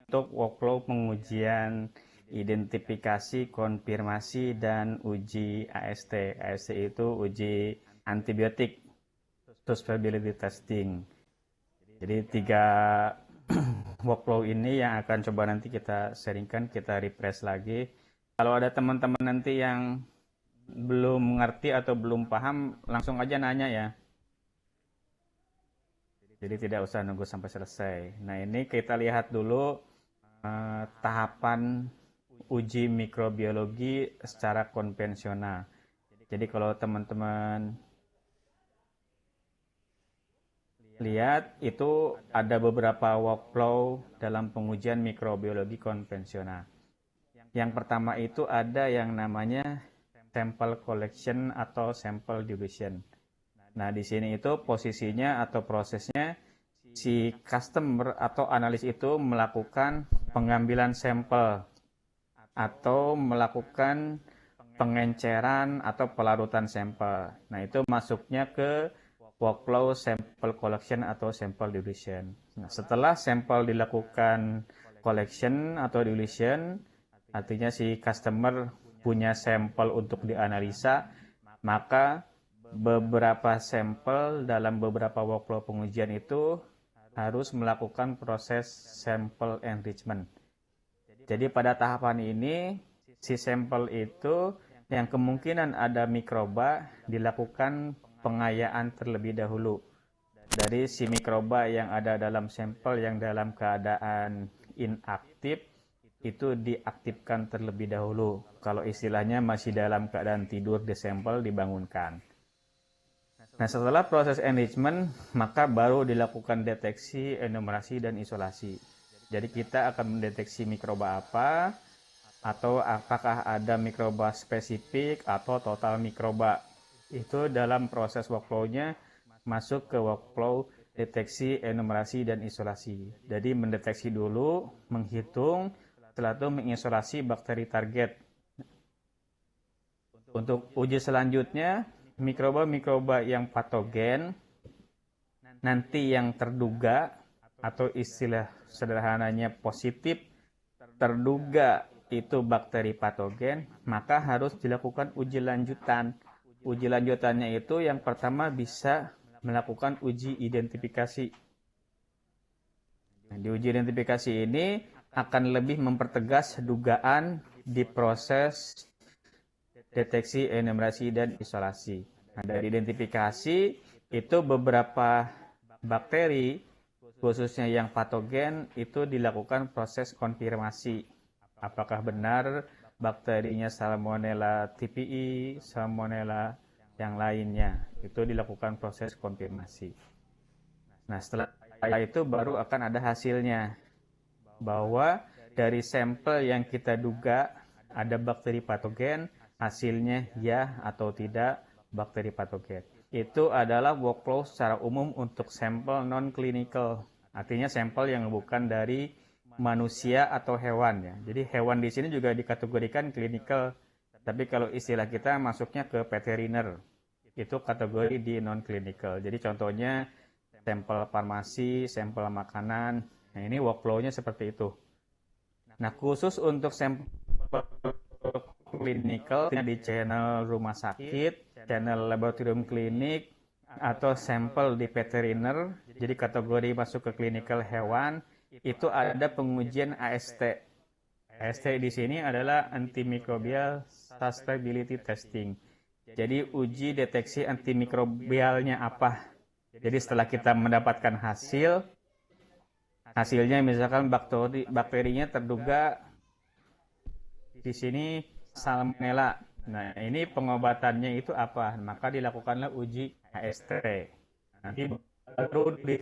untuk workflow pengujian identifikasi, konfirmasi, dan uji AST. AST itu uji antibiotik, stability testing. Jadi 3 workflow ini yang akan coba nanti kita sharingkan, kita refresh lagi. Kalau ada teman-teman nanti yang belum mengerti atau belum paham, langsung aja nanya ya. Jadi tidak usah nunggu sampai selesai. Nah, ini kita lihat dulu tahapan uji mikrobiologi secara konvensional. Jadi kalau teman-teman lihat, itu ada beberapa workflow dalam pengujian mikrobiologi konvensional. Yang pertama itu ada yang namanya sample collection atau sample dilution. Nah, di sini itu posisinya atau prosesnya si customer atau analis itu melakukan pengambilan sampel atau melakukan pengenceran atau pelarutan sampel. Nah, itu masuknya ke workflow sample collection atau sample dilution. Nah, setelah sampel dilakukan collection atau dilution, artinya si customer punya sampel untuk dianalisa, maka beberapa sampel dalam beberapa workflow pengujian itu harus melakukan proses sample enrichment. Jadi pada tahapan ini, si sampel itu yang kemungkinan ada mikroba dilakukan pengayaan terlebih dahulu. Dari si mikroba yang ada dalam sampel yang dalam keadaan inaktif, itu diaktifkan terlebih dahulu. Kalau istilahnya masih dalam keadaan tidur di sampel, dibangunkan. Nah, setelah proses enrichment, maka baru dilakukan deteksi, enumerasi, dan isolasi. Jadi kita akan mendeteksi mikroba apa, atau apakah ada mikroba spesifik atau total mikroba. Itu dalam proses workflow-nya masuk ke workflow deteksi, enumerasi, dan isolasi. Jadi mendeteksi dulu, menghitung, setelah itu mengisolasi bakteri target. Untuk uji selanjutnya, mikroba-mikroba yang patogen, nanti yang terduga, atau istilah sederhananya positif, terduga itu bakteri patogen, maka harus dilakukan uji lanjutan. Uji lanjutannya itu yang pertama bisa melakukan uji identifikasi. Nah, di uji identifikasi ini akan lebih mempertegas dugaan di proses deteksi, enumerasi, dan isolasi. Nah, dari identifikasi itu beberapa bakteri, khususnya yang patogen, itu dilakukan proses konfirmasi. Apakah benar bakterinya Salmonella typhi, Salmonella yang lainnya. Itu dilakukan proses konfirmasi. Nah, setelah itu baru akan ada hasilnya. Bahwa dari sampel yang kita duga ada bakteri patogen, hasilnya ya atau tidak bakteri patogen. Itu adalah workflow secara umum untuk sampel non-clinical. Artinya sampel yang bukan dari manusia atau hewan ya. Jadi hewan di sini juga dikategorikan clinical. Tapi kalau istilah kita masuknya ke veteriner. Itu kategori di non-clinical. Jadi contohnya sampel farmasi, sampel makanan. Nah, ini workflow-nya seperti itu. Nah, khusus untuk sampel clinical di channel rumah sakit, channel laboratorium klinik, atau sampel di veteriner, jadi kategori masuk ke clinical hewan, itu ada pengujian AST. AST di sini adalah antimicrobial susceptibility testing. Jadi uji deteksi antimikrobialnya apa. Jadi setelah kita mendapatkan hasilnya misalkan bakterinya terduga di sini Salmonella. Nah, ini pengobatannya itu apa? Maka dilakukanlah uji AST. Nanti baru di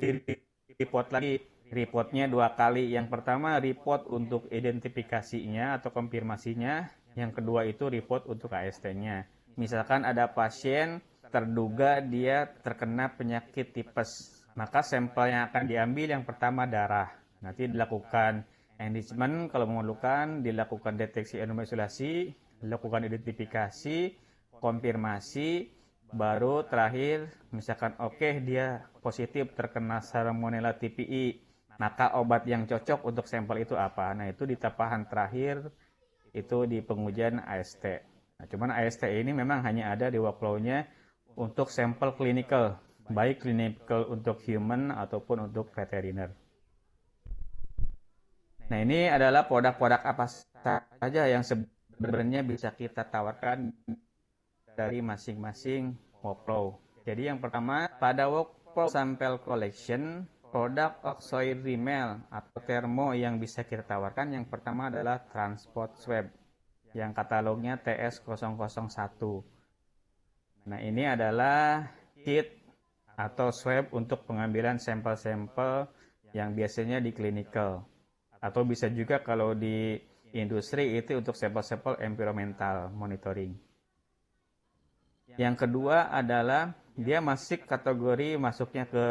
report lagi. Reportnya 2 kali. Yang pertama report untuk identifikasinya atau konfirmasinya. Yang kedua itu report untuk AST-nya. Misalkan ada pasien terduga dia terkena penyakit tipes. Maka sampel yang akan diambil yang pertama darah. Nanti dilakukan enrichment kalau memerlukan, dilakukan deteksi isolasi, dilakukan identifikasi, konfirmasi, baru terakhir misalkan oke dia positif terkena Salmonella typhi, Maka obat yang cocok untuk sampel itu apa? Nah, itu di tahapan terakhir itu di pengujian AST. Nah, cuman AST ini memang hanya ada di workflow-nya untuk sampel klinikal, baik klinikal untuk human ataupun untuk veteriner. Nah, ini adalah produk-produk apa saja yang sebenarnya bisa kita tawarkan dari masing-masing workflow. Jadi yang pertama, pada workflow sample collection, produk oxoid rimel atau termo yang bisa kita tawarkan yang pertama adalah transport swab yang katalognya TS001. Nah, ini adalah kit atau swab untuk pengambilan sampel-sampel yang biasanya di clinical. Atau bisa juga kalau di industri itu untuk sampel-sampel environmental monitoring. Yang kedua adalah dia masih kategori masuknya ke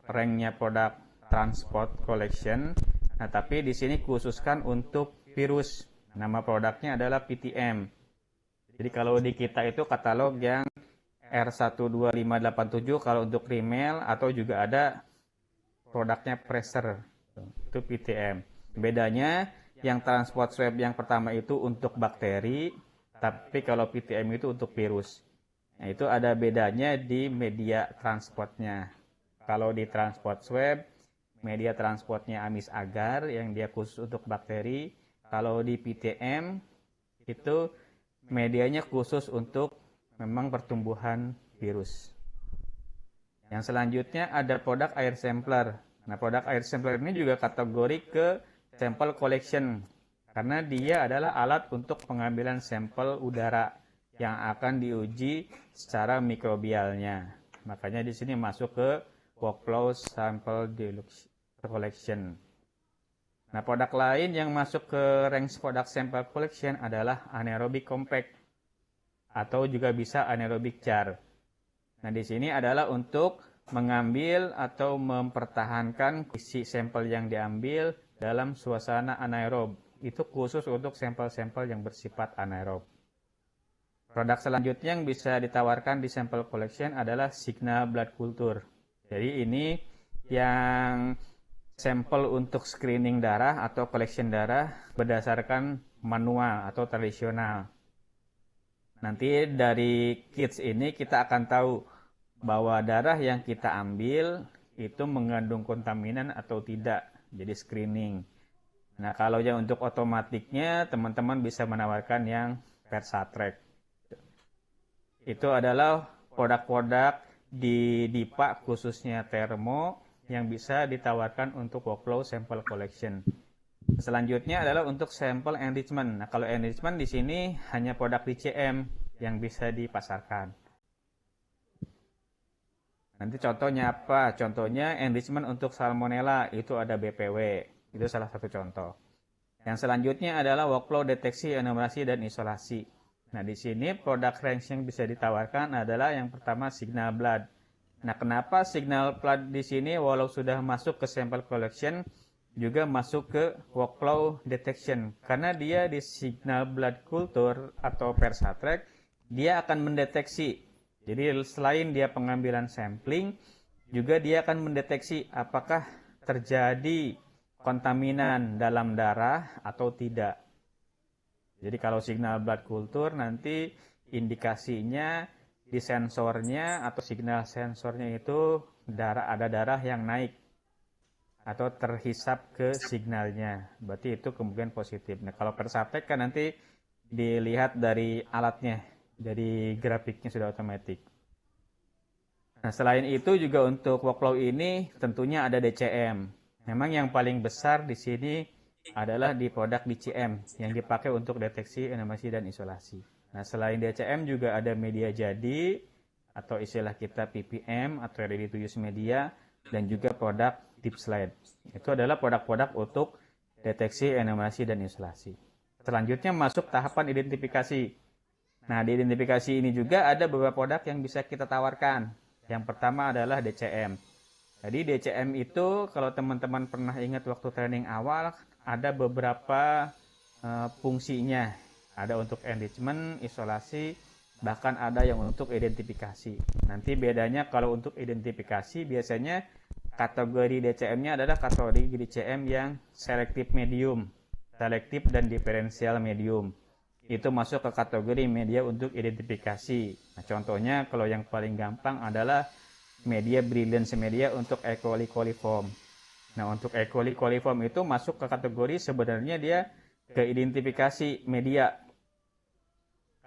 ranknya produk transport collection. Nah, tapi di sini khususkan untuk virus. Nama produknya adalah PTM. Jadi kalau di kita itu katalog yang R12587 kalau untuk rimel atau juga ada produknya Tracer. Itu PTM. Bedanya yang transport swab yang pertama itu untuk bakteri, tapi kalau PTM itu untuk virus. Nah, itu ada bedanya di media transportnya. Kalau di transport swab, media transportnya amis agar yang dia khusus untuk bakteri. Kalau di PTM itu medianya khusus untuk memang pertumbuhan virus. Yang selanjutnya ada produk air sampler. Nah, produk air sampler ini juga kategori ke sample collection karena dia adalah alat untuk pengambilan sampel udara yang akan diuji secara mikrobialnya. Makanya di sini masuk ke workflow sample collection. Nah, produk lain yang masuk ke range produk sample collection adalah anaerobic compact atau juga bisa anaerobic jar. Nah, di sini adalah untuk mengambil atau mempertahankan isi sampel yang diambil dalam suasana anaerob. Itu khusus untuk sampel-sampel yang bersifat anaerob. Produk selanjutnya yang bisa ditawarkan di sample collection adalah signal blood culture. Jadi ini yang sampel untuk screening darah atau collection darah berdasarkan manual atau tradisional. Nanti dari kits ini kita akan tahu bahwa darah yang kita ambil itu mengandung kontaminan atau tidak. Jadi screening. Nah, kalau yang untuk otomatiknya teman-teman bisa menawarkan yang Versatrack. Itu adalah produk-produk di DIPA khususnya termo yang bisa ditawarkan untuk workflow sample collection. Selanjutnya adalah untuk sample enrichment. Nah, kalau enrichment di sini hanya produk DCM yang bisa dipasarkan. Nanti contohnya apa? Contohnya enrichment untuk salmonella, itu ada BPW. Itu salah satu contoh. Yang selanjutnya adalah workflow deteksi, enumerasi, dan isolasi. Nah, di sini produk range yang bisa ditawarkan adalah yang pertama signal blood. Nah, kenapa signal blood di sini walau sudah masuk ke sample collection, juga masuk ke workflow detection. Karena dia di signal blood culture atau Versatrack, dia akan mendeteksi. Jadi selain dia pengambilan sampling, juga dia akan mendeteksi apakah terjadi kontaminan dalam darah atau tidak. Jadi kalau signal blood culture nanti indikasinya di sensornya atau signal sensornya itu ada darah yang naik atau terhisap ke signalnya. Berarti itu kemungkinan positif. Nah, kalau Versatrack kan nanti dilihat dari alatnya, dari grafiknya sudah otomatis. Nah, selain itu juga untuk workflow ini tentunya ada DCM. Memang yang paling besar di sini adalah di produk DCM yang dipakai untuk deteksi, enumerasi, dan isolasi. Nah, selain DCM juga ada media jadi atau istilah kita PPM atau ready to use media dan juga produk deep slide. Itu adalah produk-produk untuk deteksi, enumerasi, dan isolasi. Selanjutnya masuk tahapan identifikasi. Nah, di identifikasi ini juga ada beberapa produk yang bisa kita tawarkan. Yang pertama adalah DCM. Jadi DCM itu kalau teman-teman pernah ingat waktu training awal, ada beberapa fungsinya. Ada untuk enrichment, isolasi, bahkan ada yang untuk identifikasi. Nanti bedanya kalau untuk identifikasi biasanya Kategori DCM-nya adalah kategori DCM yang selektif medium, selektif dan diferensial medium. Itu masuk ke kategori media untuk identifikasi. Nah, contohnya kalau yang paling gampang adalah media brilliance media untuk E. coli coliform. Nah, untuk E. coli coliform itu masuk ke kategori sebenarnya dia ke identifikasi media.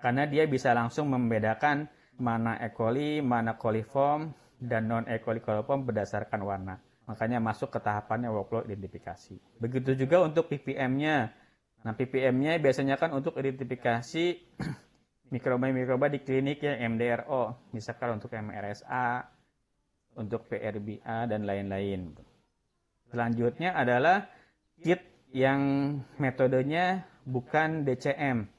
Karena dia bisa langsung membedakan mana E. coli, mana coliform, dan non-E. coli coliform berdasarkan warna. Makanya masuk ke tahapannya workflow identifikasi. Begitu juga untuk ppm-nya. Nah, ppm-nya biasanya kan untuk identifikasi mikroba-mikroba di klinik ya, MDRO. Misalkan untuk MRSA, untuk PRBA, dan lain-lain. Selanjutnya adalah kit yang metodenya bukan DCM.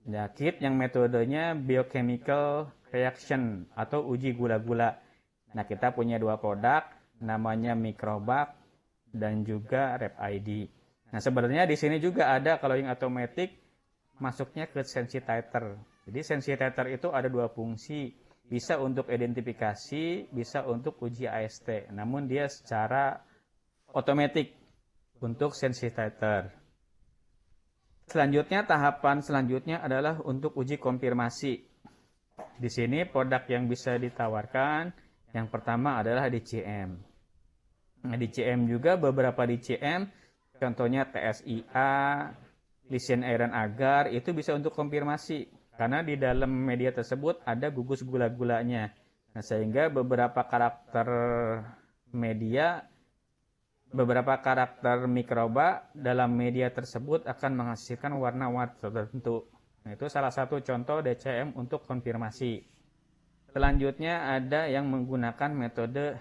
Ya, kit yang metodenya biochemical reaction atau uji gula-gula. Nah, kita punya dua produk, namanya Microbac dan juga RepID. Nah, sebenarnya di sini juga ada kalau yang automatic masuknya ke sensitizer. Jadi sensitizer itu ada dua fungsi, bisa untuk identifikasi, bisa untuk uji AST. Namun dia secara otomatis untuk sensitizer. Selanjutnya, tahapan selanjutnya adalah untuk uji konfirmasi. Di sini produk yang bisa ditawarkan, yang pertama adalah DCM. Nah, DCM juga beberapa DCM, contohnya TSIA, lithium iron agar, itu bisa untuk konfirmasi. Karena di dalam media tersebut ada gugus gula-gulanya. Nah, sehingga beberapa karakter media, beberapa karakter mikroba dalam media tersebut akan menghasilkan warna-warna tertentu. Nah, itu salah satu contoh DCM untuk konfirmasi. Selanjutnya ada yang menggunakan metode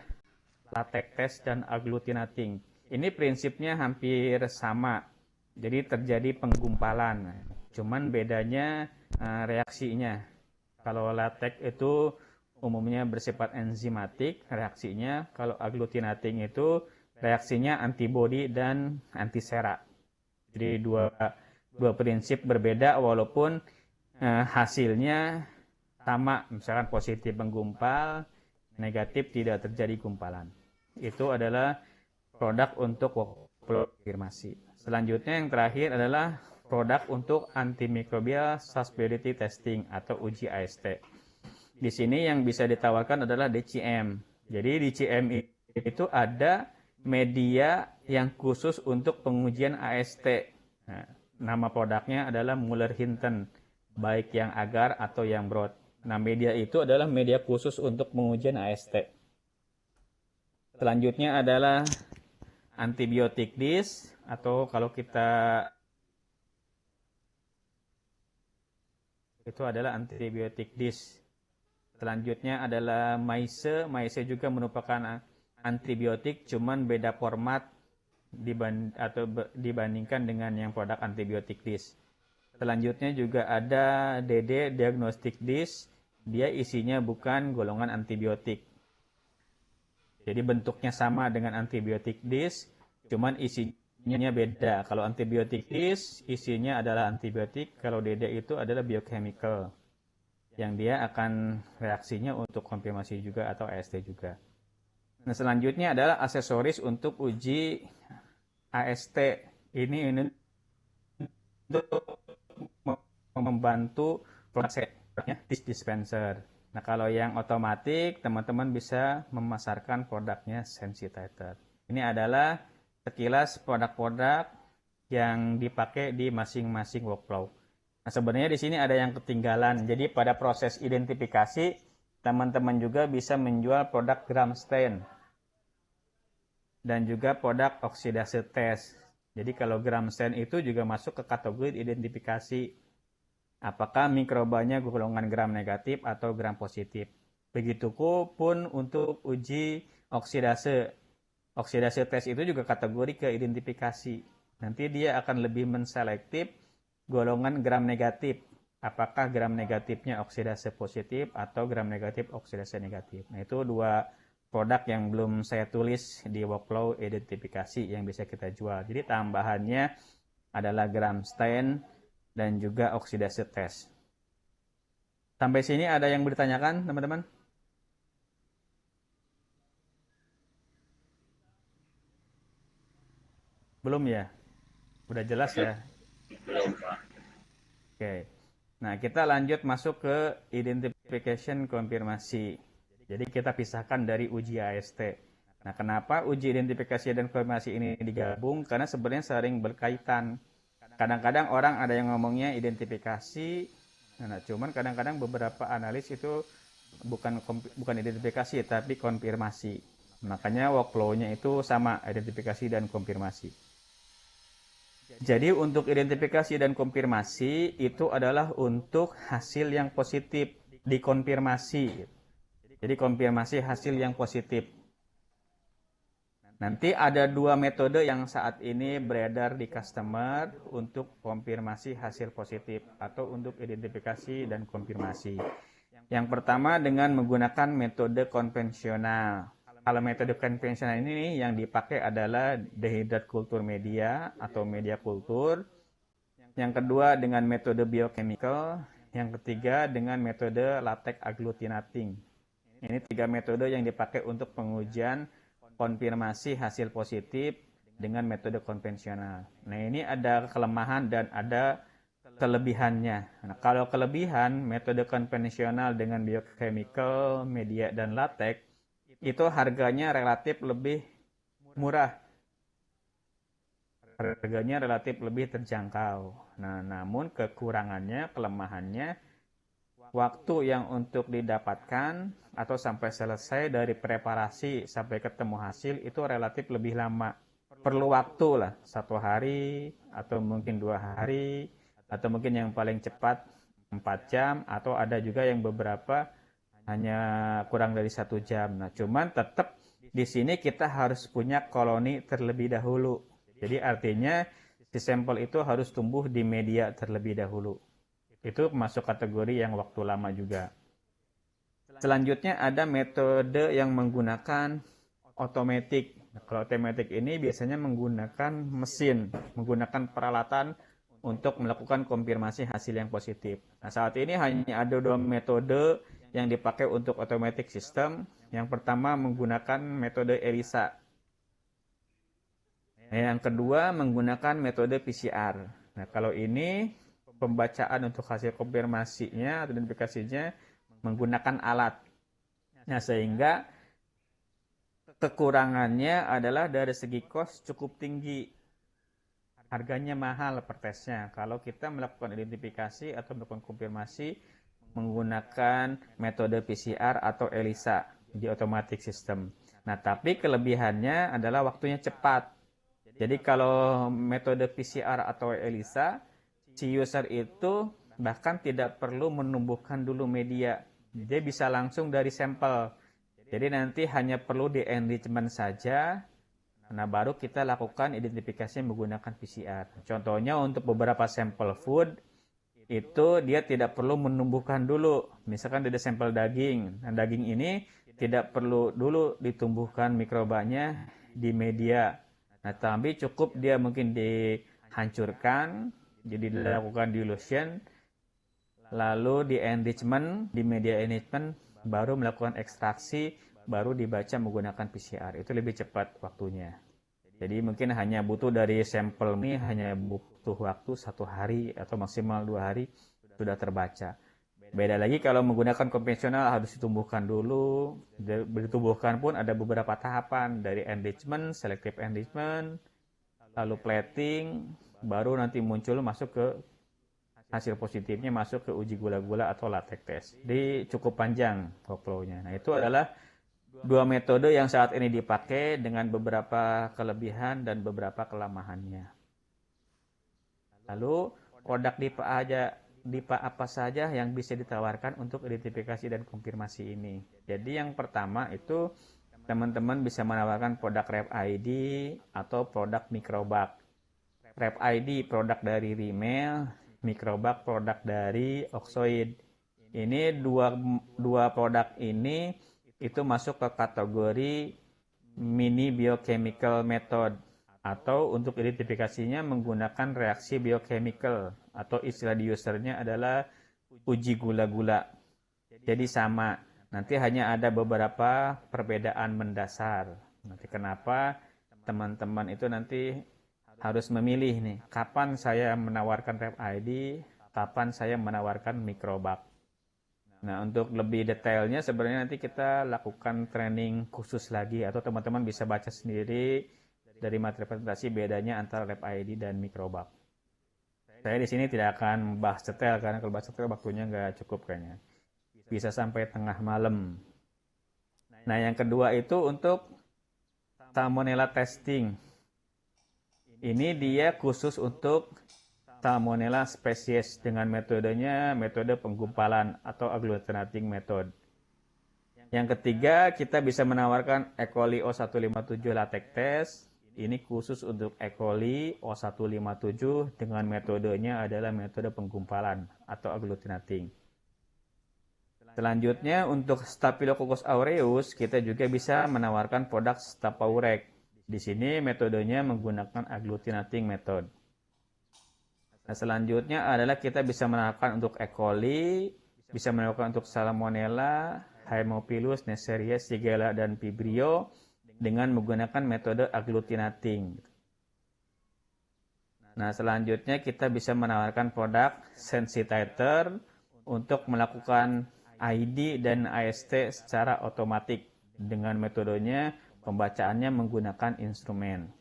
latex test dan agglutinating. Ini prinsipnya hampir sama. Jadi terjadi penggumpalan. Cuman bedanya reaksinya. Kalau latex itu umumnya bersifat enzimatik reaksinya. Kalau agglutinating itu reaksinya antibodi dan antisera. Jadi dua prinsip berbeda walaupun hasilnya sama, misalkan positif menggumpal, negatif tidak terjadi gumpalan. Itu adalah produk untuk workflow konfirmasi. Selanjutnya yang terakhir adalah produk untuk antimicrobial susceptibility testing atau uji AST. Di sini yang bisa ditawarkan adalah DCM. Jadi DCM itu ada media yang khusus untuk pengujian AST. Nah, nama produknya adalah Muller-Hinton, baik yang agar atau yang broad. Nah, media itu adalah media khusus untuk pengujian AST. Selanjutnya adalah antibiotik disk, atau kalau kita itu adalah antibiotik disk. Selanjutnya adalah maise. Maise juga merupakan antibiotik, cuman beda format dibandingkan dengan yang produk antibiotik disk. Selanjutnya juga ada DD diagnostic disk. Dia isinya bukan golongan antibiotik. Jadi bentuknya sama dengan antibiotik disk, cuman isinya beda. Kalau antibiotik disk isinya adalah antibiotik, kalau DD itu adalah biochemical. Yang dia akan reaksinya untuk konfirmasi juga atau AST juga. Nah, selanjutnya adalah aksesoris untuk uji AST. Ini untuk membantu prosesnya disk dispenser. Nah, kalau yang otomatis, teman-teman bisa memasarkan produknya sensitizer. Ini adalah sekilas produk-produk yang dipakai di masing-masing workflow. Nah, sebenarnya di sini ada yang ketinggalan. Jadi pada proses identifikasi, teman-teman juga bisa menjual produk gram stain dan juga produk oksidase test. Jadi kalau gram stain itu juga masuk ke kategori identifikasi. Apakah mikrobanya golongan gram negatif atau gram positif. Begitupun untuk uji oksidase. Oksidase tes itu juga kategori ke identifikasi. Nanti dia akan lebih menselektif golongan gram negatif. Apakah gram negatifnya oksidase positif atau gram negatif oksidase negatif. Nah, itu dua produk yang belum saya tulis di workflow identifikasi yang bisa kita jual. Jadi tambahannya adalah gram stain dan juga oksidase test. Sampai sini ada yang bertanyakan, teman-teman? Belum ya? Udah jelas ya? Belum, Pak. Oke. Nah, kita lanjut masuk ke identification konfirmasi. Jadi kita pisahkan dari uji AST. Nah, kenapa uji identifikasi dan konfirmasi ini digabung? Karena sebenarnya sering berkaitan. Kadang-kadang orang ada yang ngomongnya identifikasi, nah, cuman kadang-kadang beberapa analis itu bukan identifikasi tapi konfirmasi. Makanya workflow-nya itu sama, identifikasi dan konfirmasi. Jadi untuk identifikasi dan konfirmasi itu adalah untuk hasil yang positif dikonfirmasi. Jadi konfirmasi hasil yang positif. Nanti ada dua metode yang saat ini beredar di customer untuk konfirmasi hasil positif atau untuk identifikasi dan konfirmasi. Yang pertama dengan menggunakan metode konvensional. Kalau metode konvensional ini yang dipakai adalah dehidrat kultur media atau media kultur. Yang kedua dengan metode biochemical. Yang ketiga dengan metode latex agglutinating. Ini tiga metode yang dipakai untuk pengujian konfirmasi hasil positif dengan metode konvensional. Nah, ini ada kelemahan dan ada kelebihannya. Nah, kalau kelebihan metode konvensional dengan biochemical, media, dan latex, itu harganya relatif lebih murah. Harganya relatif lebih terjangkau. Nah, namun kekurangannya, kelemahannya, waktu yang untuk didapatkan atau sampai selesai dari preparasi sampai ketemu hasil itu relatif lebih lama. Perlu waktu lah, 1 hari atau mungkin 2 hari atau mungkin yang paling cepat 4 jam atau ada juga yang beberapa hanya kurang dari 1 jam. Nah, cuman tetap di sini kita harus punya koloni terlebih dahulu. Jadi artinya si sampel itu harus tumbuh di media terlebih dahulu. Itu masuk kategori yang waktu lama juga. Selanjutnya ada metode yang menggunakan otomatik. Nah, kalau otomatik ini biasanya menggunakan mesin, menggunakan peralatan untuk melakukan konfirmasi hasil yang positif. Nah, saat ini hanya ada dua metode yang dipakai untuk automatic system. Yang pertama menggunakan metode ELISA. Nah, yang kedua menggunakan metode PCR. Nah, kalau ini pembacaan untuk hasil konfirmasinya atau identifikasinya menggunakan alat. Nah, sehingga kekurangannya adalah dari segi cost cukup tinggi. Harganya mahal per tesnya. Kalau kita melakukan identifikasi atau melakukan konfirmasi menggunakan metode PCR atau ELISA di automatic system. Nah, tapi kelebihannya adalah waktunya cepat. Jadi kalau metode PCR atau ELISA, si user itu bahkan tidak perlu menumbuhkan dulu media. Dia bisa langsung dari sampel. Jadi nanti hanya perlu di enrichment saja. Nah, baru kita lakukan identifikasi menggunakan PCR. Contohnya untuk beberapa sampel food, itu dia tidak perlu menumbuhkan dulu. Misalkan ada sampel daging. Nah, daging ini tidak perlu dulu ditumbuhkan mikrobanya di media. Nah, tapi cukup dia mungkin dihancurkan, jadi dilakukan dilution, lalu di enrichment, di media enrichment, baru melakukan ekstraksi, baru dibaca menggunakan PCR. Itu lebih cepat waktunya. Jadi mungkin hanya butuh dari sampel ini hanya butuh waktu 1 hari atau maksimal 2 hari sudah terbaca. Beda lagi kalau menggunakan konvensional harus ditumbuhkan dulu. Ditumbuhkan pun ada beberapa tahapan dari enrichment, selective enrichment, lalu plating, baru nanti muncul masuk ke hasil positifnya masuk ke uji gula-gula atau latex test. Jadi cukup panjang workflow-nya. Nah, itu adalah dua metode yang saat ini dipakai dengan beberapa kelebihan dan beberapa kelemahannya. Lalu produk DIPA apa saja yang bisa ditawarkan untuk identifikasi dan konfirmasi ini. Jadi yang pertama itu teman-teman bisa menawarkan produk Rep ID atau produk Microbug. Rep ID produk dari Rimmel, Microbug produk dari Oxoid. Ini dua produk ini itu masuk ke kategori mini biochemical method atau untuk identifikasinya menggunakan reaksi biochemical atau istilah di usernya adalah uji gula-gula. Jadi sama, nanti hanya ada beberapa perbedaan mendasar. Nanti kenapa teman-teman itu nanti harus memilih nih, kapan saya menawarkan rep ID, kapan saya menawarkan microbug. Nah, untuk lebih detailnya sebenarnya nanti kita lakukan training khusus lagi atau teman-teman bisa baca sendiri dari materi presentasi bedanya antara rep ID dan microbug. Saya di sini tidak akan bahas detail karena kalau bahas detail waktunya nggak cukup kayaknya. Bisa sampai tengah malam. Nah, yang kedua itu untuk Salmonella testing. Ini dia khusus untuk Salmonella spesies dengan metodenya metode penggumpalan atau agglutinating method. Yang ketiga, kita bisa menawarkan E. coli O157 latex test. Ini khusus untuk E. coli O157 dengan metodenya adalah metode penggumpalan atau agglutinating. Selanjutnya untuk Staphylococcus aureus kita juga bisa menawarkan produk Stapaurec. Di sini metodenya menggunakan agglutinating method. Nah, selanjutnya adalah kita bisa menawarkan untuk E. coli, bisa menawarkan untuk Salmonella, Haemophilus, Neisseria, Shigella, dan Vibrio dengan menggunakan metode agglutinating. Nah, selanjutnya kita bisa menawarkan produk Sensitizer untuk melakukan ID dan AST secara otomatis dengan metodenya pembacaannya menggunakan instrumen.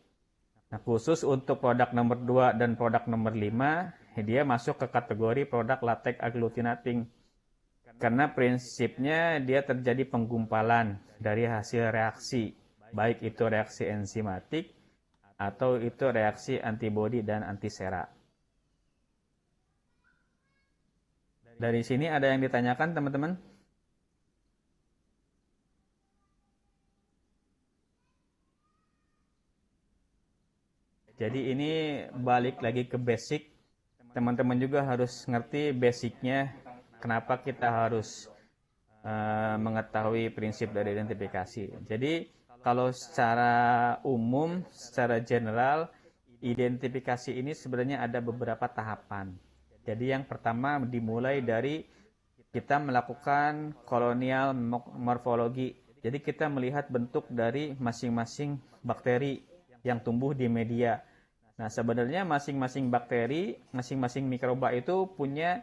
Nah, khusus untuk produk nomor 2 dan produk nomor 5, dia masuk ke kategori produk latex agglutinating. Karena prinsipnya dia terjadi penggumpalan dari hasil reaksi, baik itu reaksi enzimatik atau itu reaksi antibodi dan antisera. Dari sini ada yang ditanyakan teman-teman? Jadi ini balik lagi ke basic. Teman-teman juga harus ngerti basicnya. Kenapa kita harus mengetahui prinsip dari identifikasi. Jadi kalau secara umum, secara general, identifikasi ini sebenarnya ada beberapa tahapan. Jadi yang pertama dimulai dari kita melakukan kolonial morfologi. Jadi kita melihat bentuk dari masing-masing bakteri yang tumbuh di media. Nah, sebenarnya masing-masing bakteri, masing-masing mikroba itu punya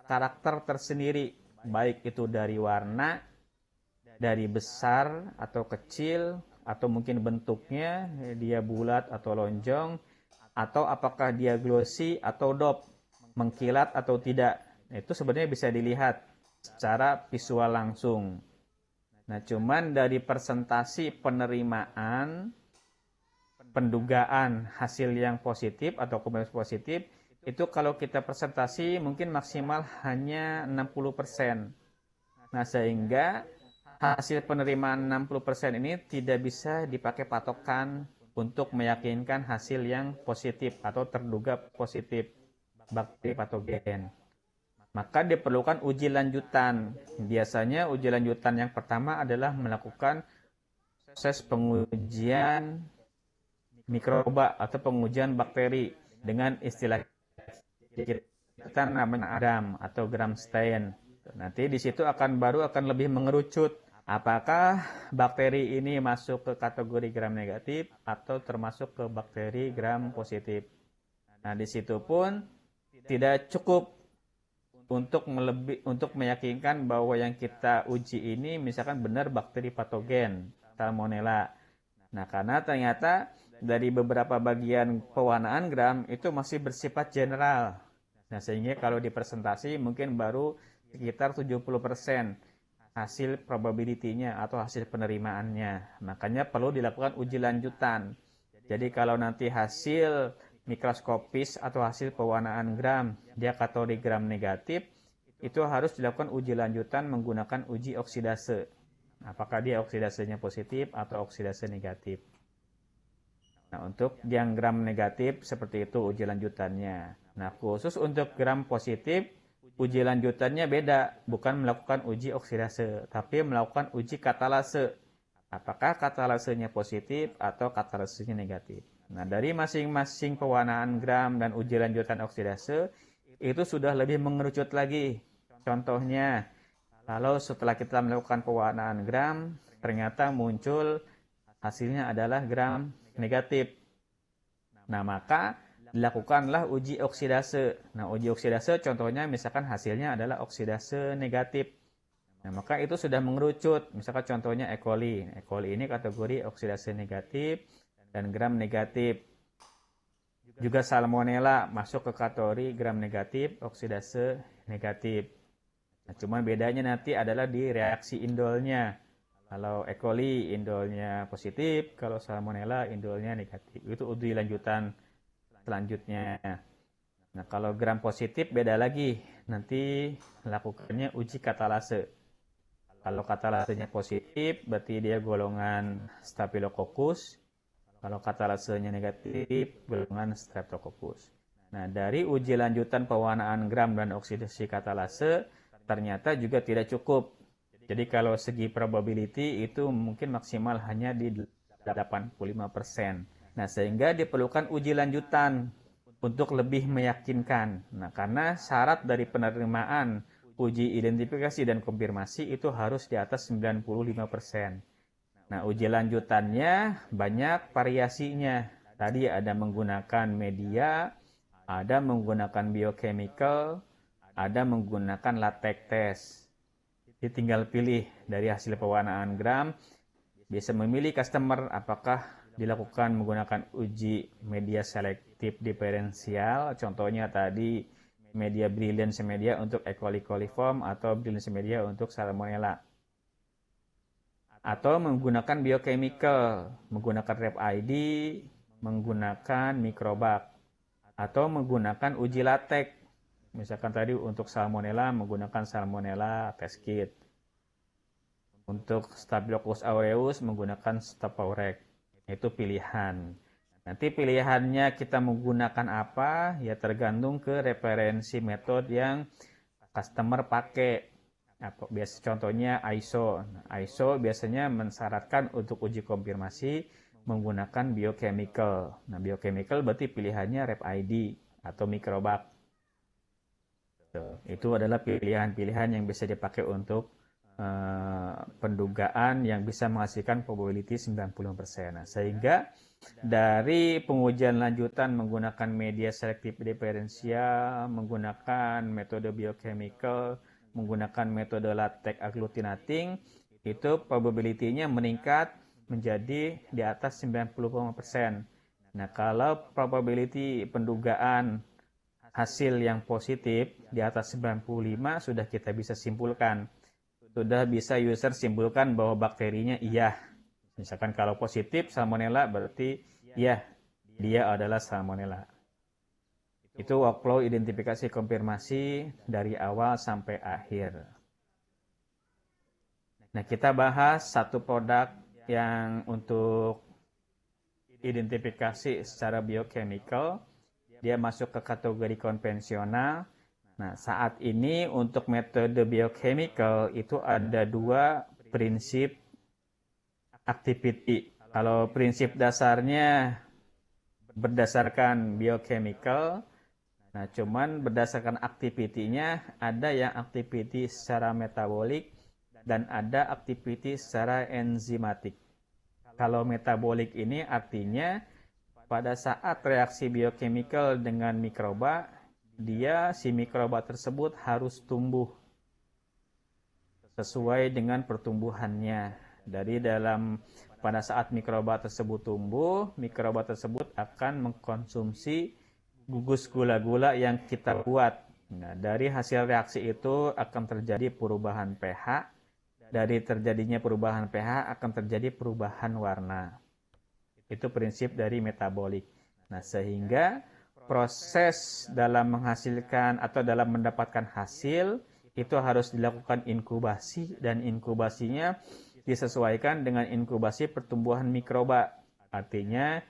karakter tersendiri, baik itu dari warna, dari besar atau kecil, atau mungkin bentuknya dia bulat atau lonjong, atau apakah dia glossy atau dop, mengkilat atau tidak. Itu sebenarnya bisa dilihat secara visual langsung. Nah, cuman dari presentasi penerimaan, pendugaan hasil yang positif atau kombinasi positif, itu kalau kita presentasi mungkin maksimal hanya 60%. Nah, sehingga hasil penerimaan 60% ini tidak bisa dipakai patokan untuk meyakinkan hasil yang positif atau terduga positif bakteri patogen. Maka diperlukan uji lanjutan. Biasanya uji lanjutan yang pertama adalah melakukan proses pengujian mikroba atau pengujian bakteri dengan istilah kita namanya gram atau gram stain. Nanti di situ baru akan lebih mengerucut apakah bakteri ini masuk ke kategori gram negatif atau termasuk ke bakteri gram positif. Nah, di situ pun tidak cukup untuk meyakinkan bahwa yang kita uji ini misalkan benar bakteri patogen Salmonella. Nah, karena ternyata dari beberapa bagian pewarnaan gram itu masih bersifat general. Nah, sehingga kalau dipresentasi mungkin baru sekitar 70% hasil probability-nya atau hasil penerimaannya. Makanya perlu dilakukan uji lanjutan. Jadi kalau nanti hasil mikroskopis atau hasil pewarnaan gram dia kategori gram negatif, itu harus dilakukan uji lanjutan menggunakan uji oksidase. Apakah dia oksidasenya positif atau oksidase negatif. Nah, untuk yang gram negatif seperti itu uji lanjutannya. Nah, khusus untuk gram positif, uji lanjutannya beda. Bukan melakukan uji oksidase, tapi melakukan uji katalase. Apakah katalasenya positif atau katalasenya negatif. Nah, dari masing-masing pewarnaan gram dan uji lanjutan oksidase, itu sudah lebih mengerucut lagi. Contohnya, kalau setelah kita melakukan pewarnaan gram, ternyata muncul hasilnya adalah gram negatif. Nah, maka dilakukanlah uji oksidase. Nah, uji oksidase contohnya misalkan hasilnya adalah oksidase negatif. Nah, maka itu sudah mengerucut. Misalkan contohnya E. coli. E. coli ini kategori oksidase negatif dan gram negatif. Juga salmonella masuk ke kategori gram negatif, oksidase negatif. Nah, cuman bedanya nanti adalah di reaksi indolnya. Kalau E. coli indolnya positif, kalau salmonella indolnya negatif. Itu uji lanjutan selanjutnya. Nah, kalau gram positif beda lagi. Nanti lakukannya uji katalase. Kalau katalasenya positif, berarti dia golongan Staphylococcus. Kalau katalasenya negatif, golongan Streptococcus. Nah, dari uji lanjutan pewarnaan gram dan oksidasi katalase, ternyata juga tidak cukup. Jadi kalau segi probability itu mungkin maksimal hanya di 85%. Nah, sehingga diperlukan uji lanjutan untuk lebih meyakinkan. Nah, karena syarat dari penerimaan uji identifikasi dan konfirmasi itu harus di atas 95%. Nah, uji lanjutannya banyak variasinya. Tadi ada menggunakan media, ada menggunakan biochemical, ada menggunakan latex test. Jadi tinggal pilih dari hasil pewarnaan gram, bisa memilih customer apakah dilakukan menggunakan uji media selektif diferensial, contohnya tadi media brilliance media untuk E. coli coliform atau brilliance media untuk salmonella. Atau menggunakan biochemical, menggunakan RepID, menggunakan mikrobak, atau menggunakan uji latex. Misalkan tadi untuk salmonella menggunakan salmonella test kit. Untuk Staphylococcus aureus menggunakan Staphylococcus. Itu pilihan. Nanti pilihannya kita menggunakan apa? Ya tergantung ke referensi metode yang customer pakai. Biasa contohnya ISO. Nah, ISO biasanya mensyaratkan untuk uji konfirmasi menggunakan biochemical. Nah, biochemical berarti pilihannya RepID atau mikrobak. Itu adalah pilihan-pilihan yang bisa dipakai untuk pendugaan yang bisa menghasilkan probability 90%. Nah, sehingga dari pengujian lanjutan menggunakan media selektif diferensial, menggunakan metode biochemical, menggunakan metode latex agglutinating, itu probability-nya meningkat menjadi di atas 90%. Nah, kalau probability pendugaan hasil yang positif di atas 95 sudah kita bisa simpulkan. Sudah bisa user simpulkan bahwa bakterinya iya. Misalkan kalau positif salmonella berarti iya, dia adalah salmonella. Itu workflow identifikasi konfirmasi dari awal sampai akhir. Nah, kita bahas satu produk yang untuk identifikasi secara biochemical. Dia masuk ke kategori konvensional. Nah, saat ini untuk metode biochemical itu ada dua prinsip activity. Kalau prinsip dasarnya berdasarkan biochemical, nah cuman berdasarkan activity-nya ada yang activity secara metabolik dan ada activity secara enzimatik. Kalau metabolik ini artinya pada saat reaksi biochemical dengan mikroba, si mikroba tersebut harus tumbuh sesuai dengan pertumbuhannya. Pada saat mikroba tersebut tumbuh, mikroba tersebut akan mengkonsumsi gugus gula-gula yang kita buat. Nah, dari hasil reaksi itu akan terjadi perubahan pH. Dari terjadinya perubahan pH akan terjadi perubahan warna. Itu prinsip dari metabolik. Nah, sehingga proses dalam menghasilkan atau dalam mendapatkan hasil itu harus dilakukan inkubasi, dan inkubasinya disesuaikan dengan inkubasi pertumbuhan mikroba. Artinya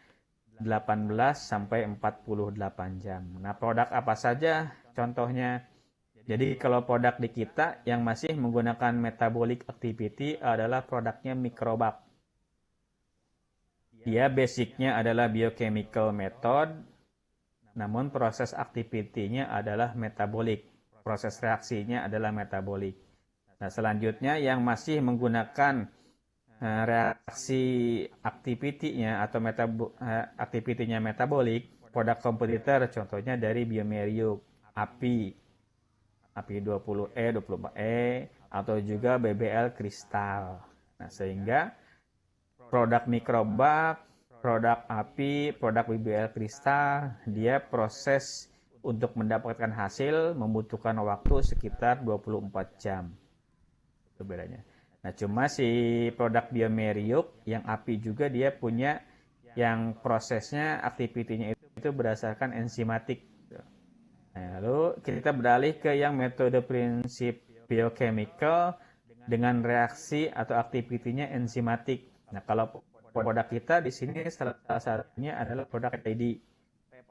18 sampai 48 jam. Nah, produk apa saja contohnya? Jadi kalau produk di kita yang masih menggunakan metabolic activity adalah produknya mikrobak. Dia basicnya adalah biochemical method, namun proses activity-nya adalah metabolic. Proses reaksinya adalah metabolik. Nah, selanjutnya yang masih menggunakan reaksi activity-nya atau activity-nya metabolik produk kompetitor contohnya dari bioMérieux, API 20E, 24E, atau juga BBL Kristal. Nah, sehingga produk mikrobak, produk API, produk BBL Kristal, dia proses untuk mendapatkan hasil membutuhkan waktu sekitar 24 jam. Itu bedanya. Nah, cuma si produk bioMérieux yang API juga dia punya yang prosesnya aktivitinya itu berdasarkan enzimatik. Nah, lalu kita beralih ke yang metode prinsip biochemical dengan reaksi atau aktivitinya enzimatik. Nah, kalau produk kita di sini salah satunya adalah produk RFID.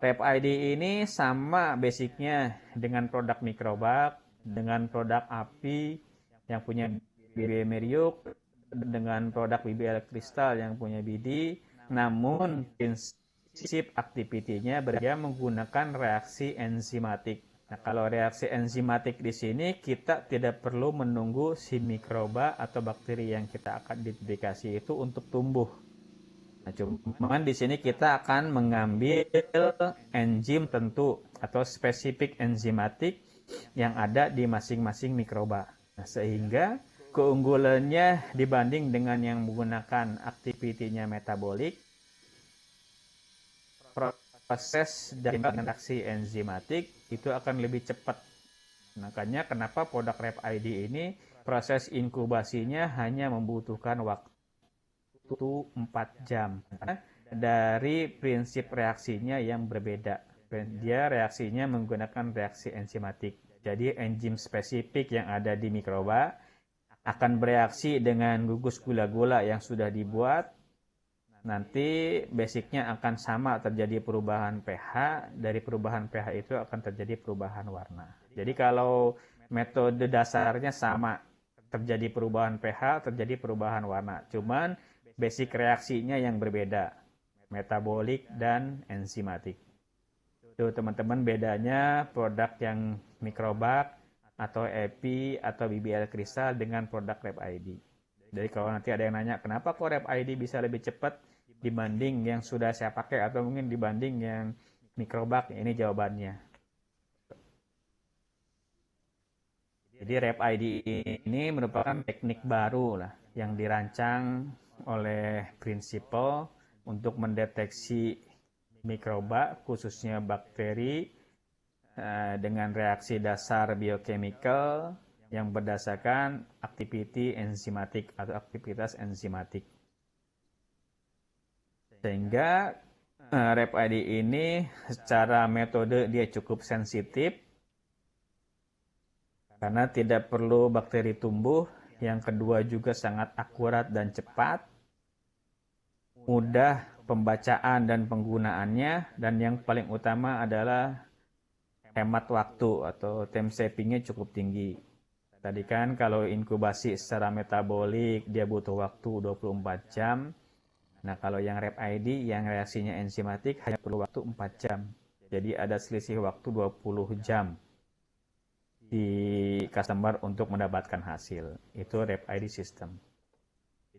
RFID ini sama basicnya dengan produk mikrobak, dengan produk API yang punya bioMérieux, dengan produk BBL Kristal yang punya BD, namun prinsip aktivitinya berbeda menggunakan reaksi enzimatik. Nah, kalau reaksi enzimatik di sini kita tidak perlu menunggu si mikroba atau bakteri yang kita akan identifikasi itu untuk tumbuh. Nah, cuman di sini kita akan mengambil enzim tentu atau spesifik enzimatik yang ada di masing-masing mikroba. Nah, sehingga keunggulannya dibanding dengan yang menggunakan aktivitinya metabolik, proses dari reaksi enzimatik itu akan lebih cepat. Makanya kenapa produk RFID ini proses inkubasinya hanya membutuhkan waktu 4 jam. Dari prinsip reaksinya yang berbeda. Dia reaksinya menggunakan reaksi enzimatik. Jadi enzim spesifik yang ada di mikroba akan bereaksi dengan gugus gula-gula yang sudah dibuat. Nanti basicnya akan sama, terjadi perubahan pH. Dari perubahan pH itu akan terjadi perubahan warna. Jadi kalau metode dasarnya sama, terjadi perubahan pH, terjadi perubahan warna. Cuman basic reaksinya yang berbeda, metabolik dan enzimatik. Itu teman-teman bedanya produk yang mikrobak atau EPI atau BBL Kristal dengan produk RFID. Jadi kalau nanti ada yang nanya, kenapa kok RFID bisa lebih cepat dibanding yang sudah saya pakai atau mungkin dibanding yang mikrobak, ini jawabannya. Jadi RFID ini merupakan teknik baru lah yang dirancang oleh prinsipal untuk mendeteksi mikroba, khususnya bakteri, dengan reaksi dasar biochemical yang berdasarkan aktiviti enzimatik atau aktivitas enzimatik. Sehingga RFID ini secara metode dia cukup sensitif karena tidak perlu bakteri tumbuh. Yang kedua juga sangat akurat dan cepat, mudah pembacaan dan penggunaannya, dan yang paling utama adalah hemat waktu atau time savingnya cukup tinggi. Tadi kan kalau inkubasi secara metabolik dia butuh waktu 24 jam. Nah, kalau yang RFID yang reaksinya enzimatik hanya perlu waktu 4 jam. Jadi ada selisih waktu 20 jam di customer untuk mendapatkan hasil. Itu RFID system.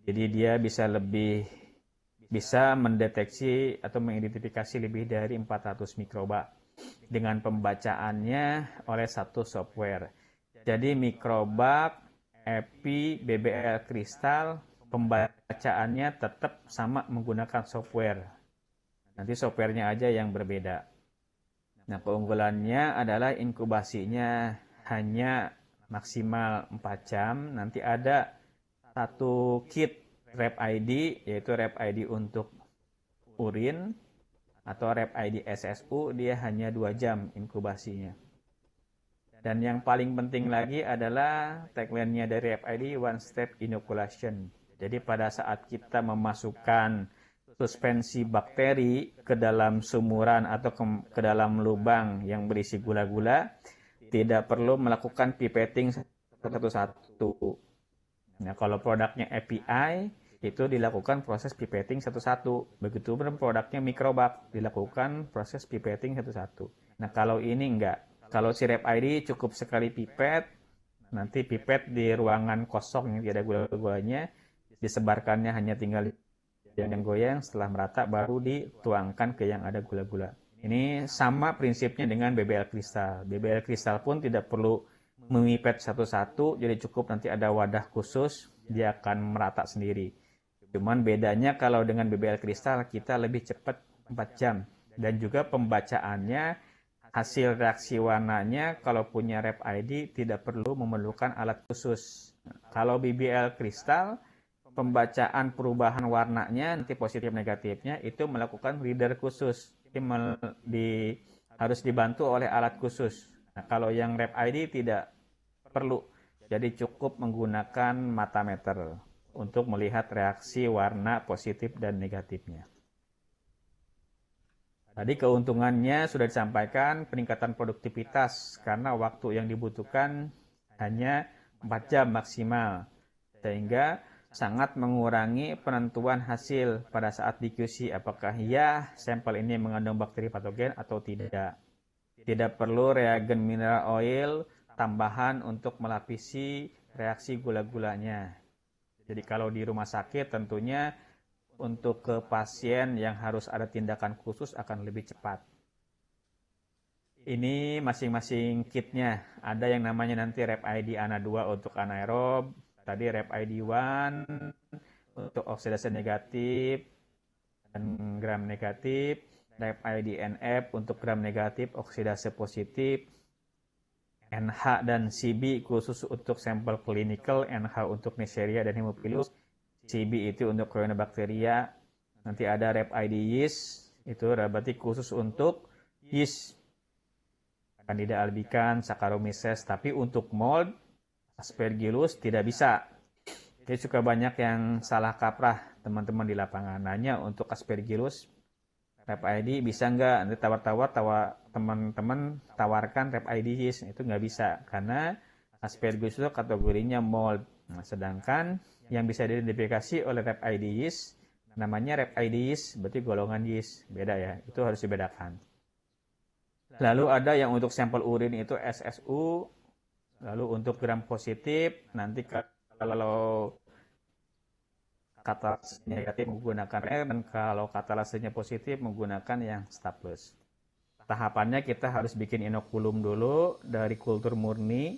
Jadi dia bisa mendeteksi atau mengidentifikasi lebih dari 400 mikroba dengan pembacaannya oleh satu software. Jadi mikrobak, EPI, BBL Kristal, pembacaannya tetap sama menggunakan software. Nanti softwarenya aja yang berbeda. Nah, keunggulannya adalah inkubasinya hanya maksimal 4 jam. Nanti ada satu kit RFID, yaitu RFID untuk urin atau RFID SSU, dia hanya 2 jam inkubasinya. Dan yang paling penting lagi adalah tagline-nya dari RFID, one step inoculation. Jadi pada saat kita memasukkan suspensi bakteri ke dalam sumuran atau ke dalam lubang yang berisi gula-gula, tidak perlu melakukan pipetting satu-satu. Nah, kalau produknya API, itu dilakukan proses pipetting satu-satu. Begitu pun produknya mikrobak, dilakukan proses pipetting satu-satu. Nah, kalau ini enggak. Kalau si RFID cukup sekali pipet, nanti pipet di ruangan kosong yang tidak ada gula-gulanya, disebarkannya hanya tinggal yang goyang, setelah merata baru dituangkan ke yang ada gula-gula. Ini sama prinsipnya dengan BBL kristal. BBL kristal pun tidak perlu memipet satu-satu, jadi cukup nanti ada wadah khusus, dia akan merata sendiri. Cuman bedanya kalau dengan BBL kristal kita lebih cepat 4 jam. Dan juga pembacaannya, hasil reaksi warnanya kalau punya Rep ID tidak perlu memerlukan alat khusus. Kalau BBL kristal, pembacaan perubahan warnanya nanti positif negatifnya itu melakukan reader khusus, harus dibantu oleh alat khusus. Nah, kalau yang Rep ID tidak perlu, jadi cukup menggunakan matameter untuk melihat reaksi warna positif dan negatifnya. Tadi keuntungannya sudah disampaikan, peningkatan produktivitas karena waktu yang dibutuhkan hanya 4 jam maksimal, sehingga sangat mengurangi penentuan hasil pada saat di QC, apakah ya sampel ini mengandung bakteri patogen atau tidak. Tidak perlu reagen mineral oil tambahan untuk melapisi reaksi gula-gulanya. Jadi kalau di rumah sakit tentunya untuk ke pasien yang harus ada tindakan khusus akan lebih cepat. Ini masing-masing kitnya. Ada yang namanya nanti Rep ID ANA 2 untuk anaerob, tadi Rep ID 1 untuk oksidasi negatif dan gram negatif, Rep ID NF untuk gram negatif, oksidasi positif, NH dan CB khusus untuk sampel klinikal, NH untuk Neisseria dan Haemophilus, CB itu untuk Cyanobacteria. Nanti ada Rep ID yeast, itu berarti khusus untuk yeast, Candida albicans, Saccharomyces. Tapi untuk mold, Aspergillus tidak bisa. Jadi suka banyak yang salah kaprah teman-teman di lapangan. Nanya untuk Aspergillus, Rep ID bisa nggak? Nanti teman-teman tawarkan Rep ID yeast, itu nggak bisa karena Aspergillus itu kategorinya mold. Nah, sedangkan yang bisa diidentifikasi oleh Rep ID yeast namanya Rep ID yeast, berarti golongan yeast, beda ya, itu harus dibedakan. Lalu ada yang untuk sampel urin itu SSU, lalu untuk gram positif nanti kalau katalase negatif menggunakan R, dan kalau katalasenya positif menggunakan yang Staplus. Tahapannya kita harus bikin inokulum dulu dari kultur murni.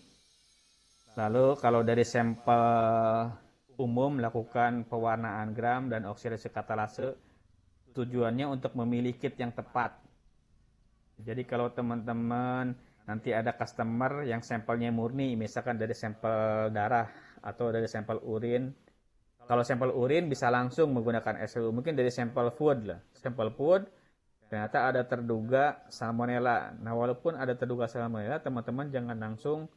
Lalu kalau dari sampel umum lakukan pewarnaan gram dan oksidasi katalase. Tujuannya untuk memilih kit yang tepat. Jadi kalau teman-teman nanti ada customer yang sampelnya murni, misalkan dari sampel darah atau dari sampel urin. Kalau sampel urin bisa langsung menggunakan SLU, mungkin dari sampel food lah. Sampel food ternyata ada terduga salmonella. Nah, walaupun ada terduga salmonella, teman-teman jangan langsung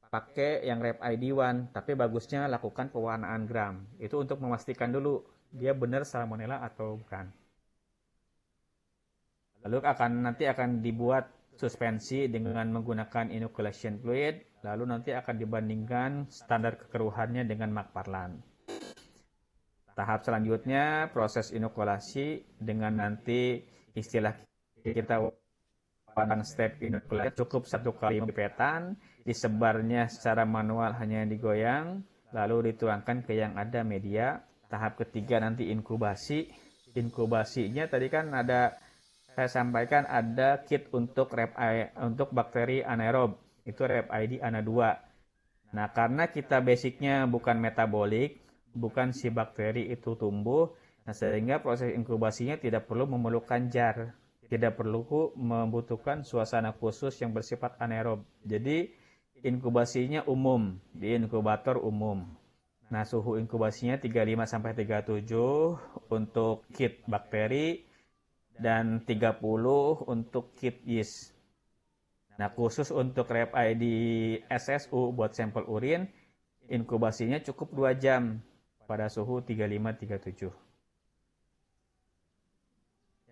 pakai yang Rep ID 1, tapi bagusnya lakukan pewarnaan gram. Itu untuk memastikan dulu dia benar salmonella atau bukan. Lalu nanti akan dibuat suspensi dengan menggunakan inoculation fluid, lalu nanti akan dibandingkan standar kekeruhannya dengan Macfarlan. Tahap selanjutnya proses inokulasi dengan nanti istilah kita one step inokulasi, cukup 1 kali pipetan, disebarnya secara manual hanya digoyang, lalu dituangkan ke yang ada media. Tahap ketiga nanti inkubasi. Inkubasinya tadi kan ada saya sampaikan ada kit untuk untuk bakteri anaerob, itu Rep ID ANA 2. Nah, karena kita basicnya bukan metabolik, bukan si bakteri itu tumbuh, nah sehingga proses inkubasinya tidak perlu memerlukan jar, tidak perlu membutuhkan suasana khusus yang bersifat anaerob. Jadi inkubasinya umum, di inkubator umum. Nah, suhu inkubasinya 35 sampai 37 untuk kit bakteri dan 30 untuk kit yeast. Nah, khusus untuk Rep ID SSU buat sampel urin, inkubasinya cukup 2 jam pada suhu 35-37.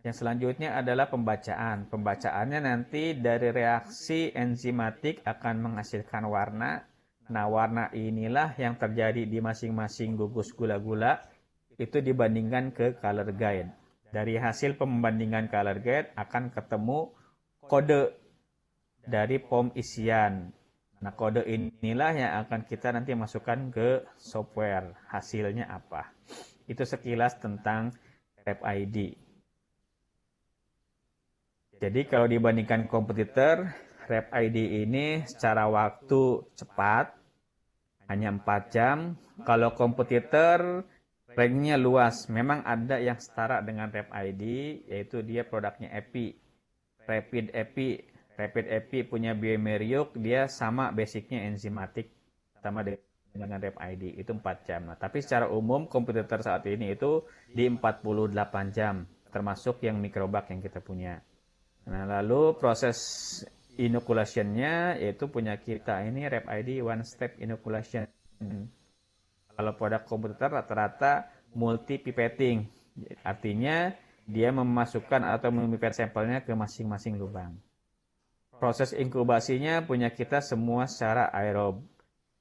Yang selanjutnya adalah pembacaan. Pembacaannya nanti dari reaksi enzimatik akan menghasilkan warna. Nah, warna inilah yang terjadi di masing-masing gugus gula-gula itu dibandingkan ke color guide. Dari hasil pembandingan color guide akan ketemu kode dari POM isian. Nah, kode inilah yang akan kita nanti masukkan ke software. Hasilnya apa? Itu sekilas tentang Rep ID. Jadi kalau dibandingkan kompetitor, RFID ini secara waktu cepat, hanya 4 jam. Kalau kompetitor, ranknya luas. Memang ada yang setara dengan RFID, yaitu dia produknya EPI. Rapid EPI. Rapid EPI punya bioMeriuk, dia sama basicnya enzimatik, sama dengan RFID, itu 4 jam. Nah, tapi secara umum kompetitor saat ini itu di 48 jam, termasuk yang microbak yang kita punya. Nah, lalu proses inoculation-nya yaitu punya kita ini RFID one step inoculation. Kalau produk komputer rata-rata multi pipetting. Artinya dia memasukkan atau memipet sampelnya ke masing-masing lubang. Proses inkubasinya punya kita semua secara aerob.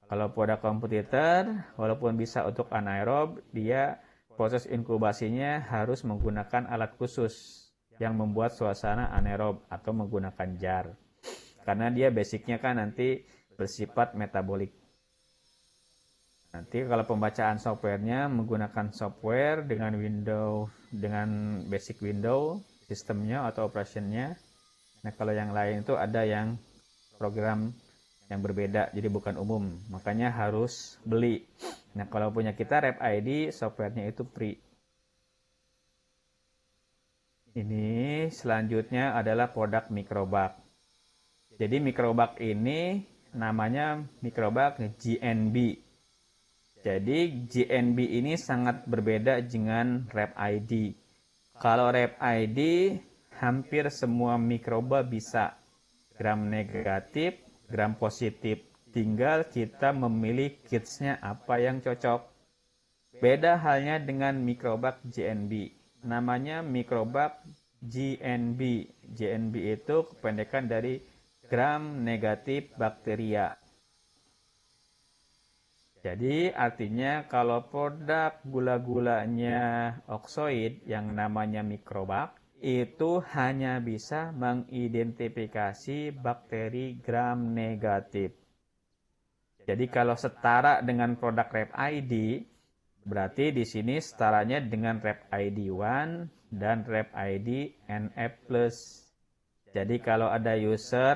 Kalau produk komputer, walaupun bisa untuk anaerob, dia proses inkubasinya harus menggunakan alat khusus yang membuat suasana anaerob atau menggunakan jar. Karena dia basicnya kan nanti bersifat metabolik. Nanti kalau pembacaan softwarenya menggunakan software dengan basic window sistemnya atau operationnya. Nah kalau yang lain itu ada yang program yang berbeda, jadi bukan umum. Makanya harus beli. Nah kalau punya kita RFID softwarenya itu free. Ini selanjutnya adalah produk microbak. Jadi microbak ini namanya microbak GNB. Jadi GNB ini sangat berbeda dengan RFID. Kalau RFID hampir semua mikroba bisa gram negatif, gram positif. Tinggal kita memilih kitsnya apa yang cocok. Beda halnya dengan mikrobak GNB. Namanya mikrobak GNB. GNB itu kependekan dari gram negatif bakteria. Jadi artinya kalau produk gula-gulanya oksoid yang namanya mikrobak itu hanya bisa mengidentifikasi bakteri gram negatif. Jadi kalau setara dengan produk RFID, berarti di sini setaranya dengan RFID 1 dan RFID NF+. Jadi kalau ada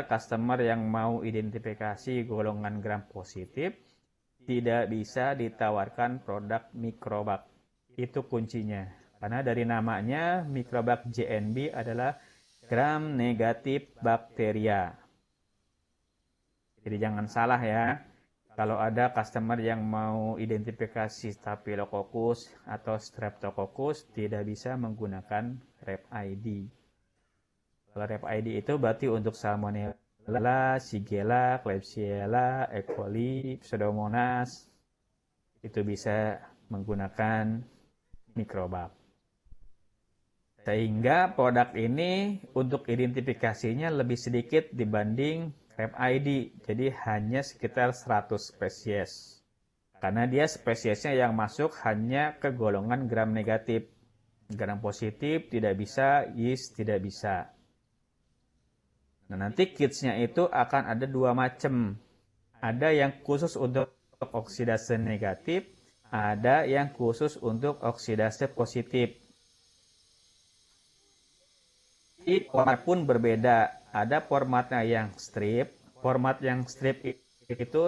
customer yang mau identifikasi golongan gram positif, tidak bisa ditawarkan produk mikrobak. Itu kuncinya. Karena dari namanya mikrobak GNB adalah gram negatif bakteria. Jadi jangan salah ya. Kalau ada customer yang mau identifikasi Staphylococcus atau Streptococcus tidak bisa menggunakan RFID. Kalau RFID itu berarti untuk Salmonella, Shigella, Klebsiella, E. coli, Pseudomonas itu bisa menggunakan mikrobak. Sehingga produk ini untuk identifikasinya lebih sedikit dibanding RFID. Jadi hanya sekitar 100 spesies. Karena dia spesiesnya yang masuk hanya ke golongan gram negatif. Gram positif tidak bisa, yeast tidak bisa. Nah, nanti kitsnya itu akan ada 2 macam. Ada yang khusus untuk oksidase negatif, ada yang khusus untuk oksidase positif. Format pun berbeda. Ada formatnya yang strip. Format yang strip itu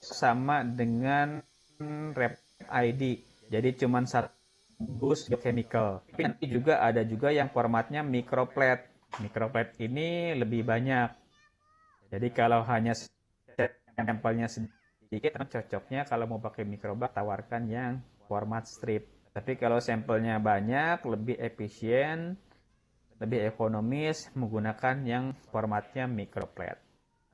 sama dengan RFID. Jadi cuma satu bus biochemical. Tapi nanti juga ada juga yang formatnya microplate. Microplate ini lebih banyak. Jadi kalau hanya sampelnya sedikit, cocoknya kalau mau pakai mikrobak tawarkan yang format strip. Tapi kalau sampelnya banyak, lebih efisien, lebih ekonomis menggunakan yang formatnya microplate.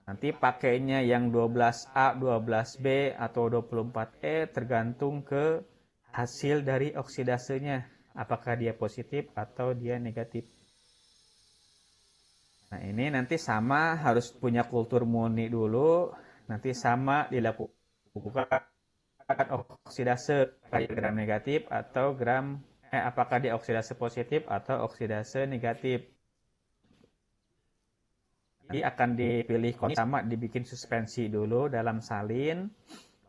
Nanti pakainya yang 12A, 12B, atau 24E tergantung ke hasil dari oksidasenya. Apakah dia positif atau dia negatif. Nah ini nanti sama harus punya kultur murni dulu. Nanti sama dilakukan oksidase gram negatif atau apakah dia oksidase positif atau oksidase negatif. Jadi akan dipilih sama, dibikin suspensi dulu dalam salin,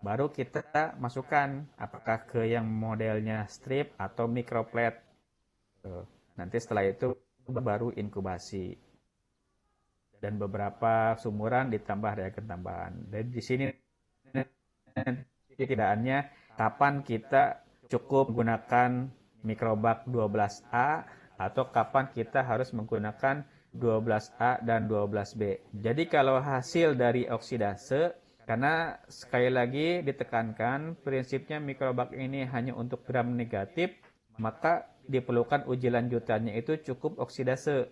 baru kita masukkan apakah ke yang modelnya strip atau microplate. Nanti setelah itu baru inkubasi. Dan beberapa sumuran ditambah reagen tambahan. Dan di sini tidaknya kapan kita cukup menggunakan mikrobak 12A atau kapan kita harus menggunakan 12A dan 12B. Jadi kalau hasil dari oksidase, karena sekali lagi ditekankan prinsipnya mikrobak ini hanya untuk gram negatif, maka diperlukan uji lanjutannya itu cukup oksidase.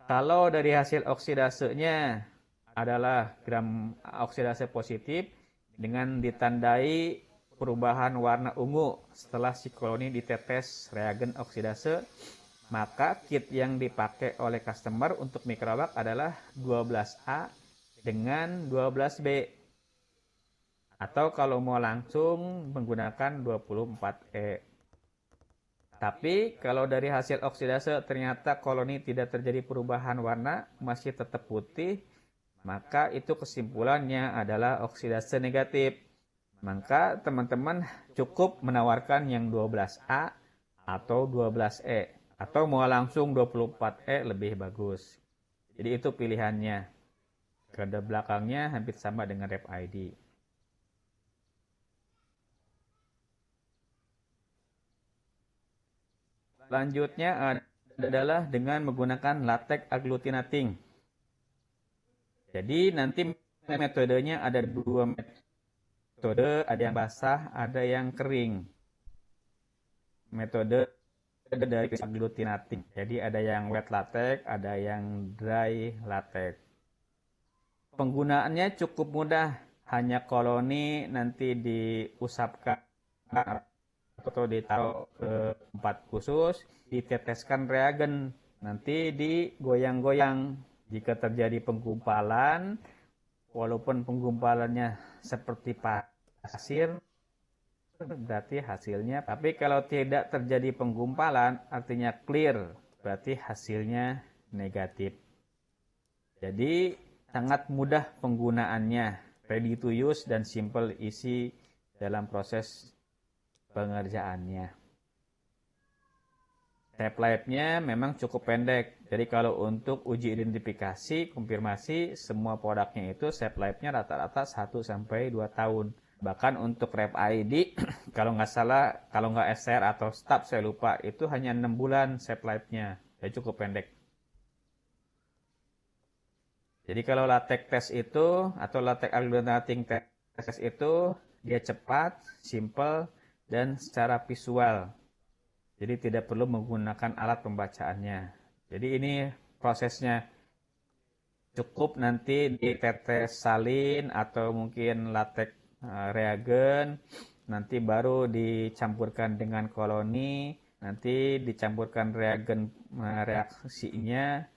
Kalau dari hasil oksidasenya adalah gram oksidase positif dengan ditandai perubahan warna ungu setelah si koloni ditetes reagen oksidase, maka kit yang dipakai oleh customer untuk mikrobak adalah 12A dengan 12B. Atau kalau mau langsung menggunakan 24E. Tapi kalau dari hasil oksidase ternyata koloni tidak terjadi perubahan warna, masih tetap putih, maka itu kesimpulannya adalah oksidase negatif. Maka teman-teman cukup menawarkan yang 12A atau 12E. Atau mau langsung 24E lebih bagus. Jadi itu pilihannya. Kode belakangnya hampir sama dengan rep ID. Selanjutnya adalah dengan menggunakan latex agglutinating. Jadi nanti metodenya ada dua metode, ada yang basah, ada yang kering. Metode dari agglutinating. Jadi ada yang wet latex, ada yang dry latex. Penggunaannya cukup mudah, hanya koloni nanti diusapkan atau ditaruh ke tempat khusus, diteteskan reagen, nanti digoyang-goyang. Jika terjadi penggumpalan, walaupun penggumpalannya seperti pasir, berarti hasilnya. Tapi kalau tidak terjadi penggumpalan, artinya clear, berarti hasilnya negatif. Jadi sangat mudah penggunaannya, ready to use dan simple isi dalam proses pengerjaannya. Step life-nya memang cukup pendek. Jadi kalau untuk uji identifikasi, konfirmasi, semua produknya itu step life-nya rata-rata 1-2 tahun. Bahkan untuk rep ID, kalau nggak salah, kalau nggak SR atau STAB saya lupa, itu hanya 6 bulan step life-nya. Jadi cukup pendek. Jadi kalau latex test itu, atau latex agglutinating test itu, dia cepat, simple, dan secara visual. Jadi tidak perlu menggunakan alat pembacaannya. Jadi ini prosesnya cukup nanti ditetes salin atau mungkin latex reagen, nanti baru dicampurkan dengan koloni, nanti dicampurkan reagen reaksinya,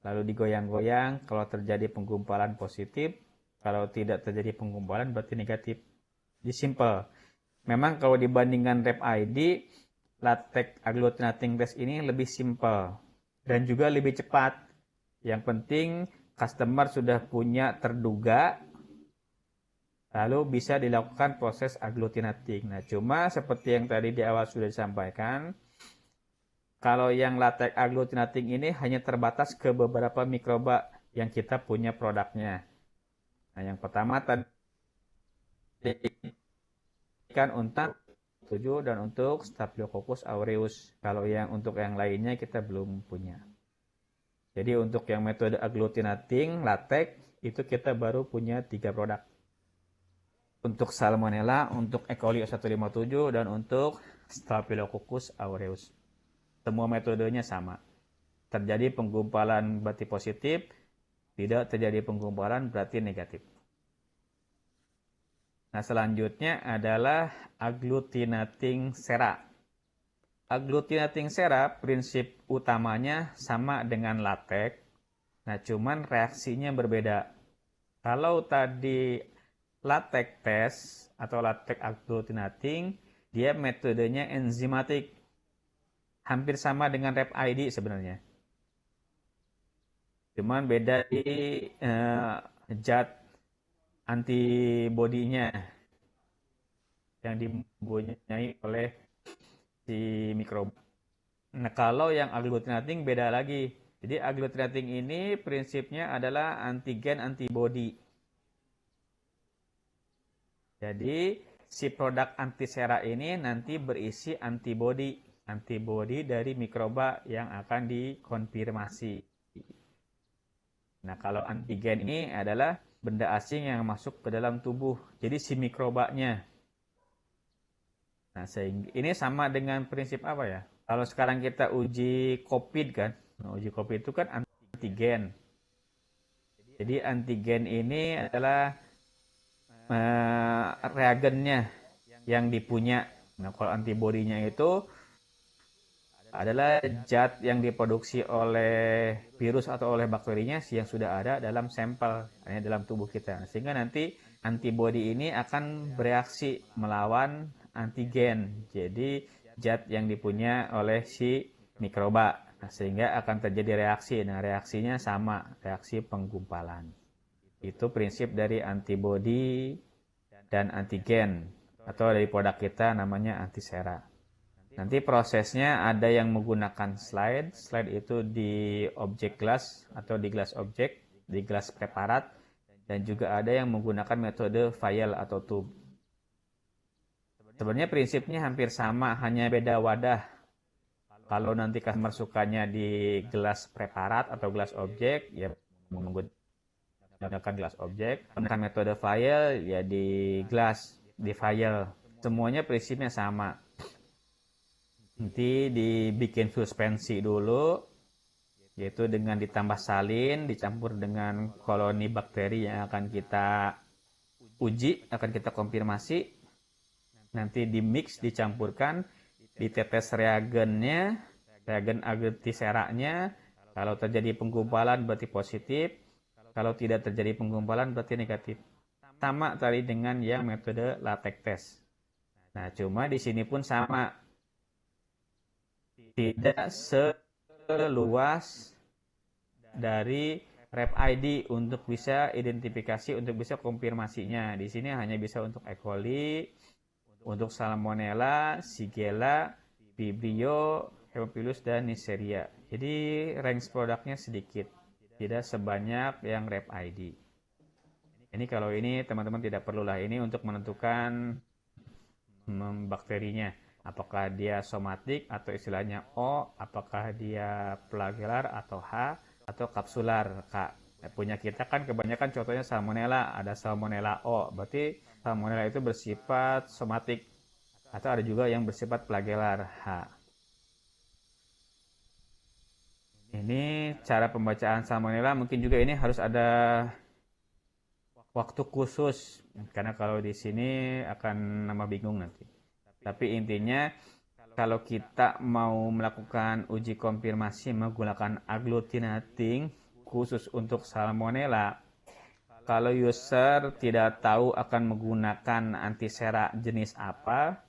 lalu digoyang-goyang. Kalau terjadi penggumpalan positif, kalau tidak terjadi penggumpalan berarti negatif. Jadi simple. Memang kalau dibandingkan rep ID, latex agglutinating test ini lebih simple dan juga lebih cepat. Yang penting customer sudah punya terduga, lalu bisa dilakukan proses agglutinating. Nah, cuma seperti yang tadi di awal sudah disampaikan, kalau yang latex agglutinating ini hanya terbatas ke beberapa mikroba yang kita punya produknya. Nah, yang pertama tadi kan untuk 7 dan untuk Staphylococcus aureus. Kalau yang untuk yang lainnya kita belum punya. Jadi untuk yang metode agglutinating latex itu kita baru punya 3 produk. Untuk Salmonella, untuk E. coli 157 dan untuk Staphylococcus aureus. Semua metodenya sama. Terjadi penggumpalan berarti positif, tidak terjadi penggumpalan berarti negatif. Nah, selanjutnya adalah agglutinating sera. Agglutinating sera prinsip utamanya sama dengan latex. Nah, cuman reaksinya berbeda. Kalau tadi latex test atau latex agglutinating, dia metodenya enzimatik. Hampir sama dengan rep ID sebenarnya. Cuman beda di zat antibodinya yang dipunyai oleh si mikroba. Nah, kalau yang agglutinating beda lagi. Jadi agglutinating ini prinsipnya adalah antigen antibody. Jadi si produk antisera ini nanti berisi antibody dari mikroba yang akan dikonfirmasi. Nah, kalau antigen ini adalah benda asing yang masuk ke dalam tubuh. Jadi si mikrobanya. Nah, sehingga ini sama dengan prinsip apa ya? Kalau sekarang kita uji COVID kan, nah, uji COVID itu kan antigen. Jadi antigen ini adalah reagennya yang dipunya. Nah, kalau antibodinya itu adalah zat yang diproduksi oleh virus atau oleh bakterinya yang sudah ada dalam sampel, dalam tubuh kita. Sehingga nanti antibodi ini akan bereaksi melawan antigen. Jadi zat yang dipunya oleh si mikroba. Nah, sehingga akan terjadi reaksi. Nah, reaksinya sama, reaksi penggumpalan. Itu prinsip dari antibodi dan antigen atau dari produk kita namanya antisera. Nanti prosesnya ada yang menggunakan slide itu di objek glass atau di glass object, di glass preparat, dan juga ada yang menggunakan metode vial atau tube. Sebenarnya prinsipnya hampir sama, hanya beda wadah. Kalau nanti customer sukanya di gelas preparat atau gelas objek, ya menggunakan gelas objek. Menggunakan metode vial, ya di gelas, di vial. Semuanya prinsipnya sama. Nanti dibikin suspensi dulu, yaitu dengan ditambah salin, dicampur dengan koloni bakteri yang akan kita uji, akan kita konfirmasi. Nanti dimix, dicampurkan, ditetes reagennya, reagen antiseranya. Kalau terjadi penggumpalan berarti positif, kalau tidak terjadi penggumpalan berarti negatif. Sama tadi dengan yang metode latex test. Nah, cuma di sini pun sama. Tidak seluas dari RepID untuk bisa identifikasi, untuk bisa konfirmasinya. Di sini hanya bisa untuk E. coli, untuk Salmonella, Shigella, Vibrio, Haemophilus, dan Neisseria. Jadi range produknya sedikit, tidak sebanyak yang RepID. Ini kalau ini teman-teman tidak perlulah, ini untuk menentukan bakterinya. Apakah dia somatik atau istilahnya O, apakah dia flagellar atau H, atau kapsular K. Punya kita kan kebanyakan contohnya Salmonella, ada Salmonella O, berarti Salmonella itu bersifat somatik, atau ada juga yang bersifat flagellar H. Ini cara pembacaan Salmonella, mungkin juga ini harus ada waktu khusus, karena kalau di sini akan nama bingung nanti. Tapi intinya kalau kita mau melakukan uji konfirmasi menggunakan agglutinating khusus untuk Salmonella, kalau user tidak tahu akan menggunakan antisera jenis apa,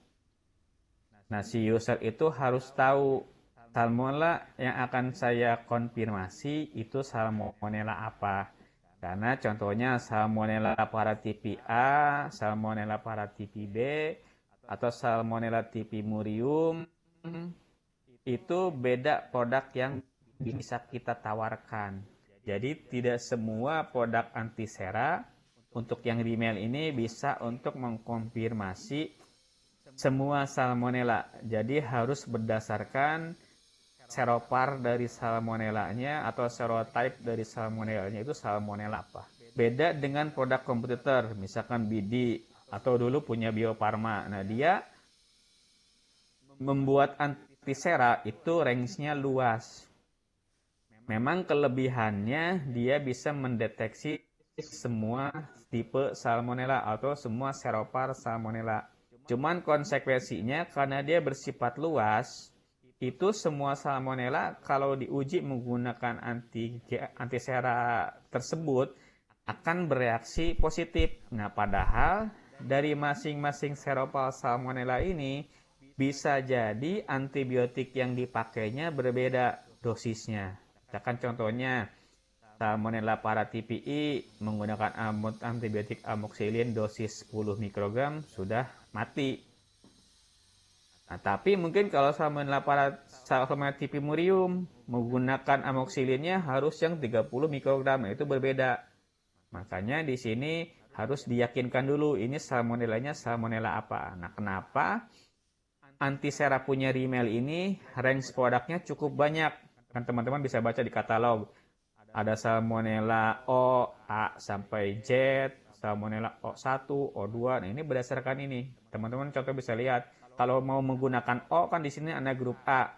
nah si user itu harus tahu Salmonella yang akan saya konfirmasi itu Salmonella apa. Karena contohnya Salmonella paratipi A, Salmonella paratipi B, atau Salmonella typhimurium, itu beda produk yang bisa kita tawarkan. Jadi tidak semua produk antisera untuk yang di email ini bisa untuk mengkonfirmasi semua Salmonella. Jadi harus berdasarkan seropar dari Salmonellanya atau serotype dari Salmonellanya itu Salmonella apa. Beda dengan produk kompetitor, misalkan BD atau dulu punya Bio Farma. Nah, dia membuat antisera itu range-nya luas. Memang kelebihannya dia bisa mendeteksi semua tipe Salmonella atau semua seropar Salmonella. Cuman konsekuensinya karena dia bersifat luas, itu semua Salmonella kalau diuji menggunakan antisera tersebut akan bereaksi positif. Nah, padahal dari masing-masing seropal Salmonella ini bisa jadi antibiotik yang dipakainya berbeda dosisnya. Misalkan contohnya Salmonella paratipi menggunakan antibiotik amoxicillin dosis 10 mikrogram sudah mati. Nah, tapi mungkin kalau Salmonella typhimurium menggunakan amoksilinnya harus yang 30 mikrogram, nah, itu berbeda. Makanya di sini harus diyakinkan dulu ini salmonellanya salmonella apa. Nah, kenapa Antisera punya Rimmel ini range produknya cukup banyak. Kan teman-teman bisa baca di katalog. Ada salmonella O, A sampai Z, salmonella O1, O2. Nah, ini berdasarkan ini. Teman-teman contoh bisa lihat. Kalau mau menggunakan O kan di sini ada grup A.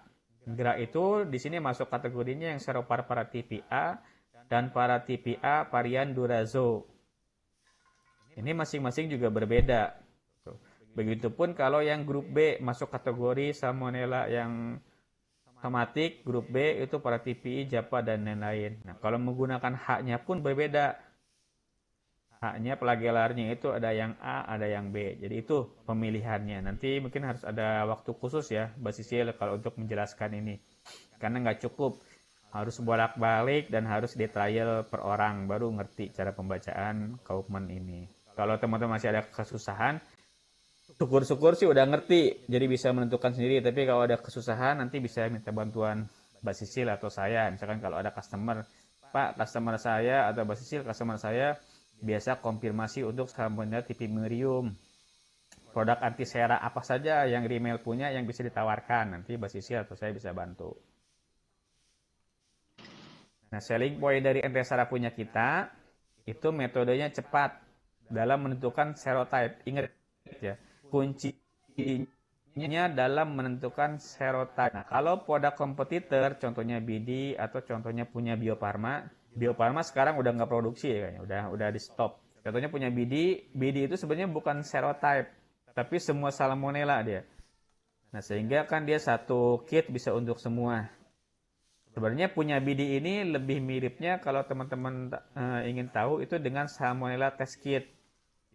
Grup itu di sini masuk kategorinya yang seropar tipe A dan tipe A varian Durazo. Ini masing-masing juga berbeda. Begitupun kalau yang grup B masuk kategori salmonella yang somatik, grup B itu tipe Japa dan lain-lain. Nah, kalau menggunakan haknya pun berbeda. Haknya flagellarnya itu ada yang A, ada yang B. Jadi itu pemilihannya. Nanti mungkin harus ada waktu khusus ya, Basisil, kalau untuk menjelaskan ini. Karena nggak cukup. Harus bolak-balik dan harus detail per orang. Baru ngerti cara pembacaan Kaufman ini. Kalau teman-teman masih ada kesusahan, syukur-syukur sih udah ngerti. Jadi bisa menentukan sendiri. Tapi kalau ada kesusahan, nanti bisa minta bantuan Basisil atau saya. Misalkan kalau ada customer, Pak, customer saya atau Basisil, customer saya biasa konfirmasi untuk Salmonella typhimurium. Produk antisera apa saja yang Rimmel punya yang bisa ditawarkan. Nanti Basisil atau saya bisa bantu. Nah, selling point dari antisera punya kita, itu metodenya cepat dalam menentukan serotype. Ingat ya, kuncinya dalam menentukan serotype. Nah, kalau produk kompetitor, contohnya BD atau contohnya punya Bio Farma sekarang udah nggak produksi ya, kayaknya udah di stop. Contohnya punya BD itu sebenarnya bukan serotype, tapi semua salmonella dia. Nah, sehingga kan dia satu kit bisa untuk semua. Sebenarnya punya BD ini lebih miripnya kalau teman-teman ingin tahu itu dengan salmonella test kit.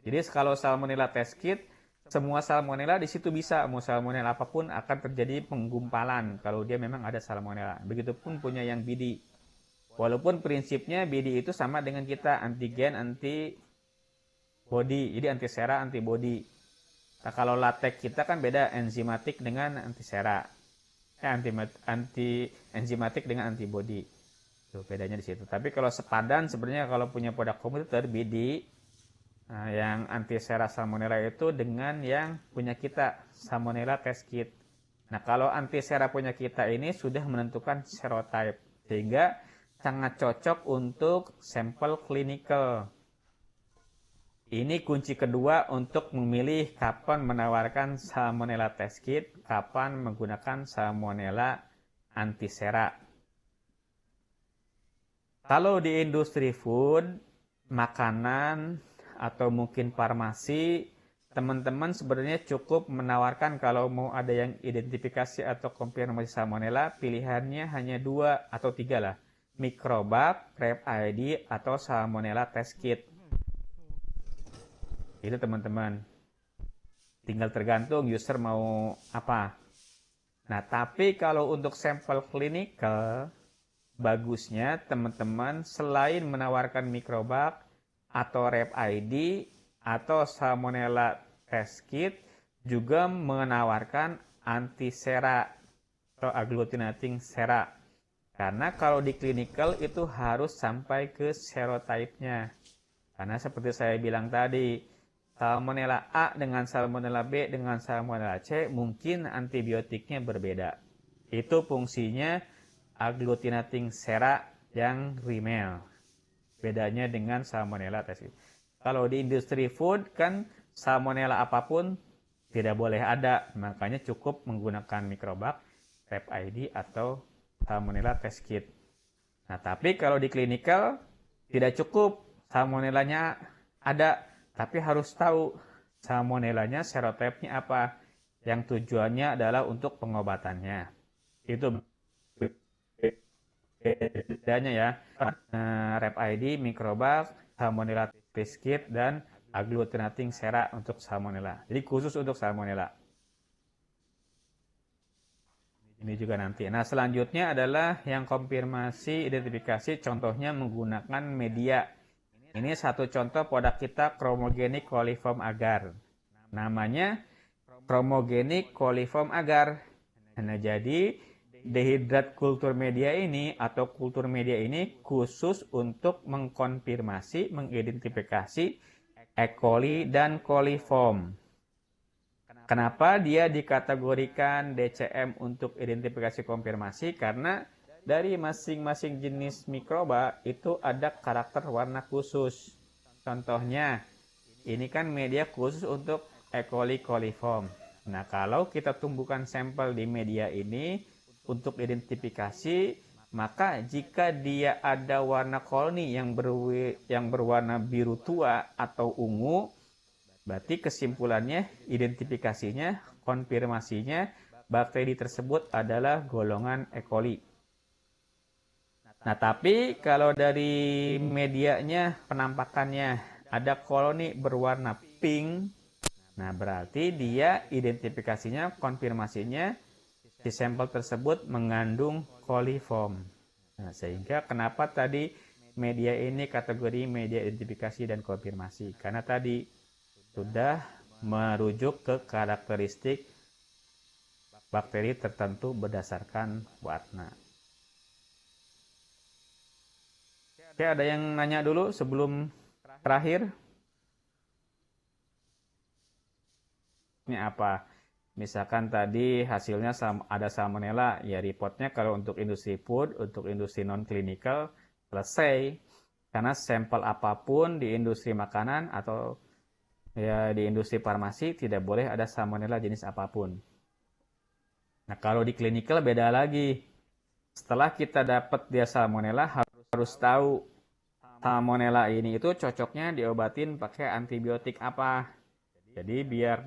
Jadi kalau salmonella test kit, semua salmonella di situ bisa, mau salmonella apapun akan terjadi penggumpalan kalau dia memang ada salmonella. Begitupun punya yang BD. Walaupun prinsipnya BD itu sama dengan kita, antigen, antibody. Jadi antisera, antibody. Nah, kalau latex kita kan beda, enzimatik dengan antisera. Anti enzimatik dengan antibody. Tuh, bedanya di situ. Tapi kalau sepadan sebenarnya kalau punya produk komputer BD, nah, yang antisera salmonella itu dengan yang punya kita, salmonella test kit. Nah, kalau antisera punya kita ini sudah menentukan serotype. Sehingga sangat cocok untuk sampel klinikal. Ini kunci kedua untuk memilih kapan menawarkan salmonella test kit, kapan menggunakan salmonella antisera. Kalau di industri food, makanan, atau mungkin farmasi, teman-teman sebenarnya cukup menawarkan kalau mau ada yang identifikasi atau konfirmasi salmonella, pilihannya hanya 2 atau 3 lah. Microbac, Rep ID, atau salmonella test kit. Itu teman-teman. Tinggal tergantung user mau apa. Nah, tapi kalau untuk sampel klinikal, bagusnya teman-teman selain menawarkan Microbac atau Rep ID atau salmonella test kit, juga menawarkan antisera atau agglutinating sera. Karena kalau di clinical itu harus sampai ke serotype-nya. Karena seperti saya bilang tadi, salmonella A dengan salmonella B dengan salmonella C mungkin antibiotiknya berbeda. Itu fungsinya agglutinating sera yang Rimmel. Bedanya dengan salmonella test kit. Kalau di industri food kan salmonella apapun tidak boleh ada. Makanya cukup menggunakan Microbac, Rep ID atau salmonella test kit. Nah, tapi kalau di clinical tidak cukup salmonellanya ada, tapi harus tahu salmonellanya serotype-nya apa. Yang tujuannya adalah untuk pengobatannya. Itu bedanya ya. Rep ID, Microbac, salmonella test kit, dan agglutinating sera untuk salmonella. Jadi khusus untuk salmonella. Ini juga nanti. Nah, selanjutnya adalah yang konfirmasi identifikasi, contohnya menggunakan media. Ini satu contoh produk kita Chromogenik coliform agar. Namanya chromogenik coliform agar. Nah, jadi dehidrat kultur media ini atau kultur media ini khusus untuk mengkonfirmasi, mengidentifikasi E. coli dan coliform. Kenapa dia dikategorikan DCM untuk identifikasi konfirmasi? Karena dari masing-masing jenis mikroba itu ada karakter warna khusus. Contohnya, ini kan media khusus untuk E. coli coliform. Nah, kalau kita tumbuhkan sampel di media ini untuk identifikasi, maka jika dia ada warna koloni yang berwarna biru tua atau ungu, berarti kesimpulannya, identifikasinya, konfirmasinya, bakteri tersebut adalah golongan E. coli. Nah, tapi kalau dari medianya, penampakannya, ada koloni berwarna pink, nah berarti dia identifikasinya, konfirmasinya, si sampel tersebut mengandung coliform. Nah, sehingga kenapa tadi media ini kategori media identifikasi dan konfirmasi? Karena tadi sudah merujuk ke karakteristik bakteri tertentu berdasarkan warna. Oke, ada yang nanya dulu sebelum terakhir? Ini apa? Misalkan tadi hasilnya ada salmonella, ya reportnya kalau untuk industri food, untuk industri non-clinical, selesai. Karena sampel apapun di industri makanan atau ya di industri farmasi tidak boleh ada salmonella jenis apapun. Nah, kalau di clinical beda lagi. Setelah kita dapat dia salmonella, harus tahu salmonella ini itu cocoknya diobatin pakai antibiotik apa. Jadi biar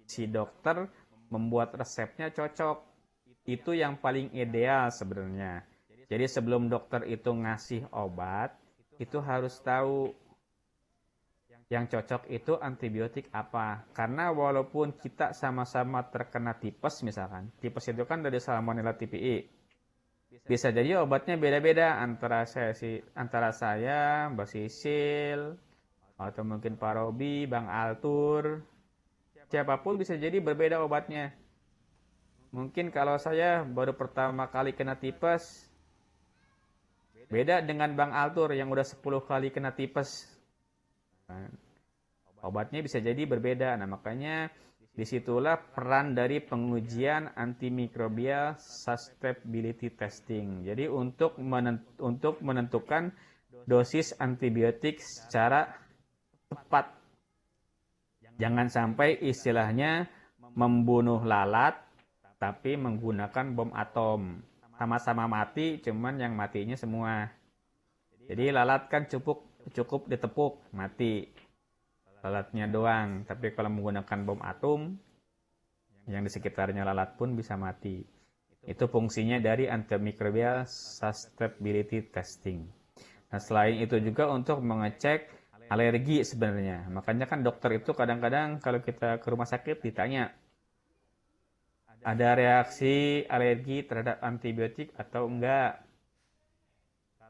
si dokter membuat resepnya cocok. Itu yang paling ideal sebenarnya. Jadi sebelum dokter itu ngasih obat, itu harus tahu yang cocok itu antibiotik apa. Karena walaupun kita sama-sama terkena tipes misalkan, tipes itu kan dari Salmonella typhi. Bisa jadi obatnya beda-beda antara saya, Mbak Sisil, atau mungkin Pak Robi, Bang Altur. Siapapun bisa jadi berbeda obatnya. Mungkin kalau saya baru pertama kali kena tipes, beda dengan Bang Altur yang udah 10 kali kena tipes. Nah, obatnya bisa jadi berbeda. Nah, makanya disitulah peran dari pengujian antimikrobial susceptibility testing. Jadi untuk menentukan dosis antibiotik secara tepat. Jangan sampai istilahnya membunuh lalat tapi menggunakan bom atom. Sama-sama mati, cuman yang matinya semua. Jadi lalat kan cukup ditepuk, mati. Lalatnya doang. Tapi kalau menggunakan bom atom, yang di sekitarnya lalat pun bisa mati. Itu fungsinya dari antimicrobial susceptibility testing. Nah, selain itu juga untuk mengecek alergi sebenarnya. Makanya kan dokter itu kadang-kadang kalau kita ke rumah sakit ditanya, ada reaksi alergi terhadap antibiotik atau enggak?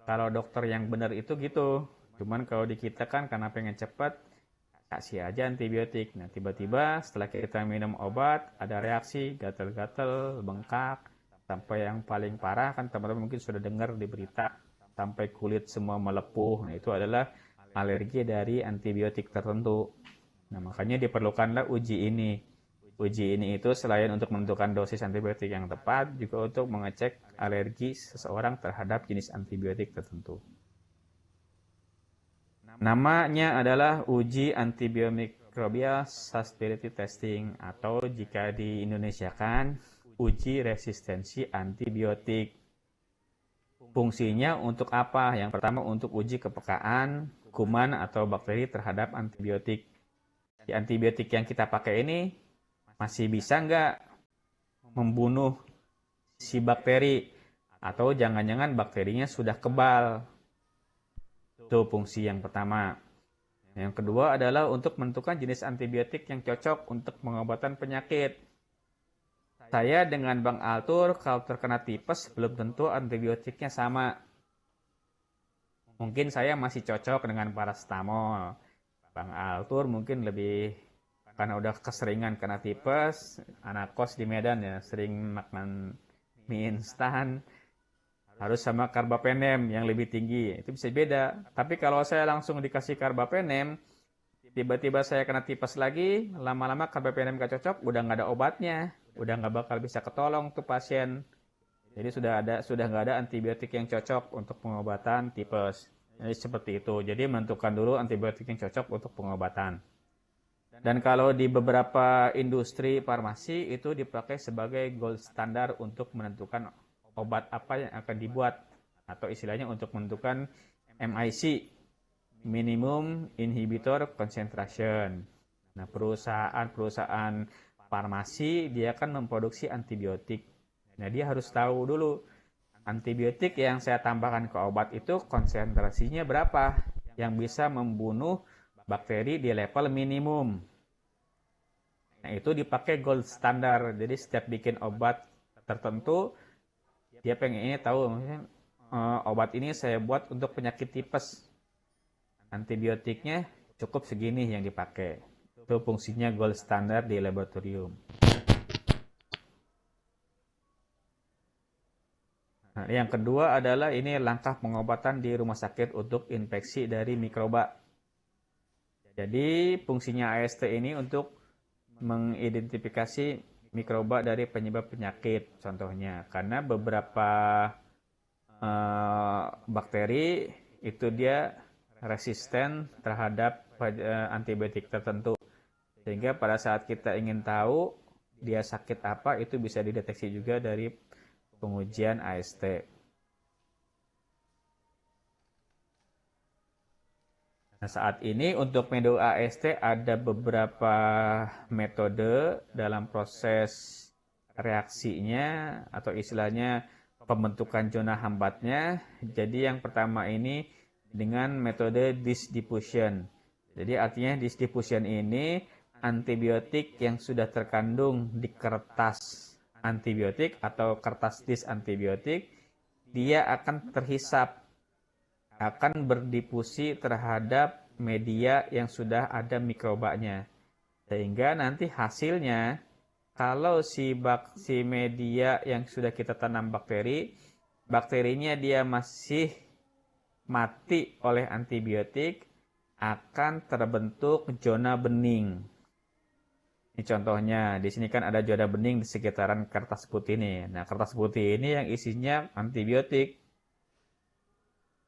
Kalau dokter yang benar itu gitu. Cuman kalau di kita kan karena pengen cepat, kasih aja antibiotik. Nah, tiba-tiba setelah kita minum obat, ada reaksi gatal-gatal, bengkak, sampai yang paling parah kan teman-teman mungkin sudah dengar di berita, sampai kulit semua melepuh. Nah, itu adalah alergi dari antibiotik tertentu. Nah, makanya diperlukanlah uji ini. Uji ini itu selain untuk menentukan dosis antibiotik yang tepat, juga untuk mengecek alergi seseorang terhadap jenis antibiotik tertentu. Namanya adalah uji antimicrobial susceptibility testing atau jika di Indonesia kan uji resistensi antibiotik. Fungsinya untuk apa? Yang pertama untuk uji kepekaan kuman atau bakteri terhadap antibiotik. Di antibiotik yang kita pakai ini masih bisa nggak membunuh si bakteri atau jangan-jangan bakterinya sudah kebal. Itu fungsi yang pertama. Yang kedua adalah untuk menentukan jenis antibiotik yang cocok untuk pengobatan penyakit. Saya dengan Bang Altur kalau terkena tipes belum tentu antibiotiknya sama. Mungkin saya masih cocok dengan paracetamol. Bang Altur mungkin lebih karena udah keseringan kena tipes, anak kos di Medan ya, sering makan mie instan, harus sama karbapenem yang lebih tinggi, itu bisa beda. Tapi kalau saya langsung dikasih karbapenem, tiba-tiba saya kena tipes lagi, lama-lama karbapenem gak cocok, udah nggak ada obatnya, udah nggak bakal bisa ketolong tuh pasien. Jadi sudah nggak ada antibiotik yang cocok untuk pengobatan tipes. Jadi seperti itu. Jadi menentukan dulu antibiotik yang cocok untuk pengobatan. Dan kalau di beberapa industri farmasi itu dipakai sebagai gold standar untuk menentukan obat apa yang akan dibuat, atau istilahnya untuk menentukan MIC, minimum inhibitor concentration. Nah, perusahaan farmasi dia akan memproduksi antibiotik. Nah, dia harus tahu dulu antibiotik yang saya tambahkan ke obat itu konsentrasinya berapa yang bisa membunuh bakteri di level minimum. Nah, itu dipakai gold standar. Jadi setiap bikin obat tertentu, dia pengennya tahu, obat ini saya buat untuk penyakit tipes. Antibiotiknya cukup segini yang dipakai. Itu fungsinya gold standar di laboratorium. Nah, yang kedua adalah ini langkah pengobatan di rumah sakit untuk infeksi dari mikroba. Jadi fungsinya AST ini untuk mengidentifikasi mikroba dari penyebab penyakit contohnya, karena beberapa bakteri itu dia resisten terhadap antibiotik tertentu, sehingga pada saat kita ingin tahu dia sakit apa itu bisa dideteksi juga dari pengujian AST. Nah, saat ini untuk metode AST ada beberapa metode dalam proses reaksinya atau istilahnya pembentukan zona hambatnya. Jadi yang pertama ini dengan metode disdiffusion. Jadi artinya disdiffusion ini antibiotik yang sudah terkandung di kertas antibiotik atau kertas disantibiotik, dia akan terhisap, akan berdifusi terhadap media yang sudah ada mikrobanya. Sehingga nanti hasilnya, kalau si media yang sudah kita tanam bakteri, bakterinya dia masih mati oleh antibiotik, akan terbentuk zona bening. Ini contohnya, di sini kan ada zona bening di sekitaran kertas putih ini. Nah, kertas putih ini yang isinya antibiotik.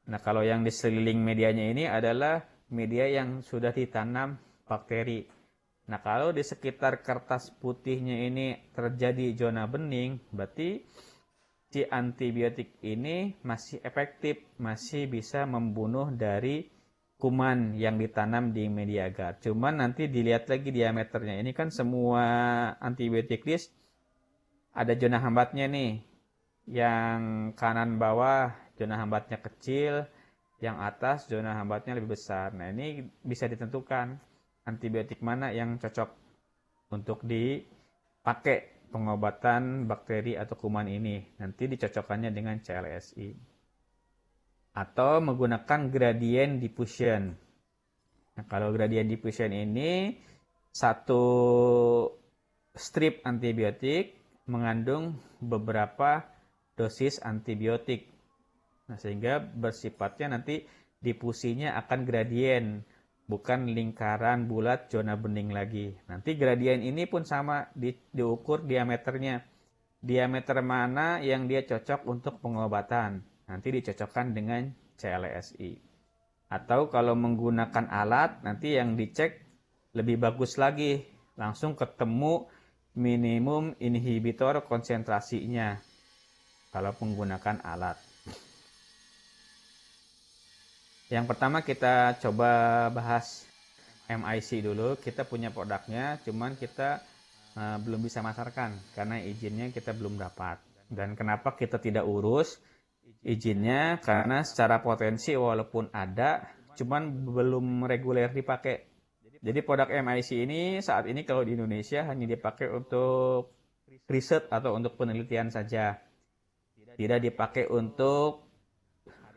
Nah, kalau yang di sekeliling medianya ini adalah media yang sudah ditanam bakteri. Nah, kalau di sekitar kertas putihnya ini terjadi zona bening, berarti si antibiotik ini masih efektif, masih bisa membunuh dari kuman yang ditanam di media agar. Cuman nanti dilihat lagi diameternya. Ini kan semua antibiotik list ada zona hambatnya nih. Yang kanan bawah zona hambatnya kecil, yang atas zona hambatnya lebih besar. Nah, ini bisa ditentukan antibiotik mana yang cocok untuk dipakai pengobatan bakteri atau kuman ini. Nanti dicocokkannya dengan CLSI. Atau menggunakan gradient diffusion. Nah, kalau gradient diffusion ini satu strip antibiotik mengandung beberapa dosis antibiotik. Nah, sehingga bersifatnya nanti difusinya akan gradien, bukan lingkaran bulat zona bening lagi. Nanti gradien ini pun sama diukur diameternya. Diameter mana yang dia cocok untuk pengobatan. Nanti dicocokkan dengan CLSI. Atau kalau menggunakan alat, nanti yang dicek lebih bagus lagi. Langsung ketemu minimum inhibitor konsentrasinya kalau menggunakan alat. Yang pertama kita coba bahas MIC dulu. Kita punya produknya, cuman kita belum bisa masarkan karena izinnya kita belum dapat. Dan kenapa kita tidak urus izinnya? Karena secara potensi walaupun ada, cuman belum reguler dipakai. Jadi produk MIC ini saat ini kalau di Indonesia hanya dipakai untuk riset atau untuk penelitian saja. Tidak dipakai untuk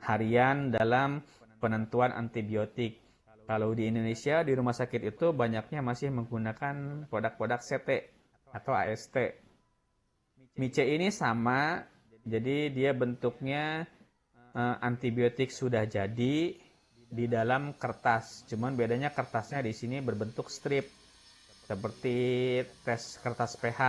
harian dalam penentuan antibiotik. Kalau di Indonesia, di rumah sakit itu banyaknya masih menggunakan produk-produk CT atau AST. Mice ini sama, jadi dia bentuknya antibiotik sudah jadi di dalam kertas. Cuman bedanya kertasnya di sini berbentuk strip, seperti tes kertas pH.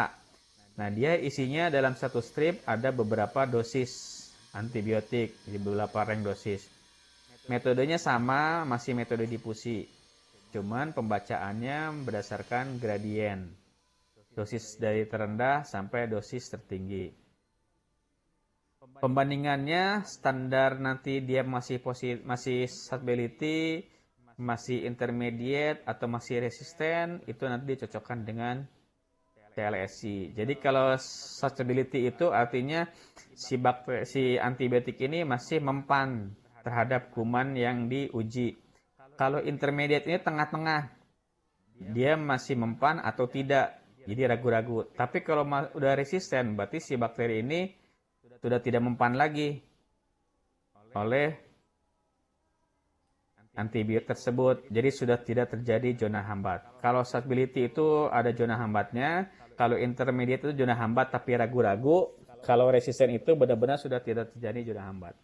Nah, dia isinya dalam satu strip ada beberapa dosis antibiotik, di beberapa rank dosis. Metodenya sama, masih metode difusi. Cuman pembacaannya berdasarkan gradien. Dosis dari terendah sampai dosis tertinggi. Pembandingannya standar nanti dia masih stability, masih intermediate atau masih resisten, itu nanti dicocokkan dengan TLSI. Jadi kalau stability itu artinya si antibiotik ini masih mempan terhadap kuman yang diuji. Kalau intermediate ini tengah-tengah, dia masih mempan atau tidak, jadi ragu-ragu. Tapi kalau udah resisten, berarti si bakteri ini sudah tidak mempan lagi oleh antibiotik tersebut, jadi sudah tidak terjadi zona hambat. Kalau stability itu ada zona hambatnya, kalau intermediate itu zona hambat tapi ragu-ragu, kalau resisten itu benar-benar sudah tidak terjadi zona hambat.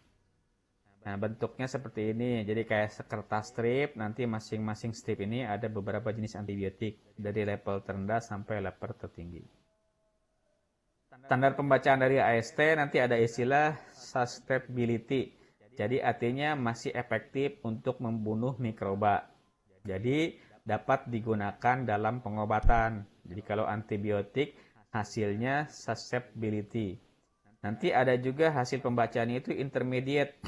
Nah, bentuknya seperti ini. Jadi kayak kertas strip, nanti masing-masing strip ini ada beberapa jenis antibiotik dari level terendah sampai level tertinggi. Standar pembacaan dari AST nanti ada istilah susceptibility. Jadi artinya masih efektif untuk membunuh mikroba. Jadi dapat digunakan dalam pengobatan. Jadi kalau antibiotik hasilnya susceptibility. Nanti ada juga hasil pembacaannya itu intermediate.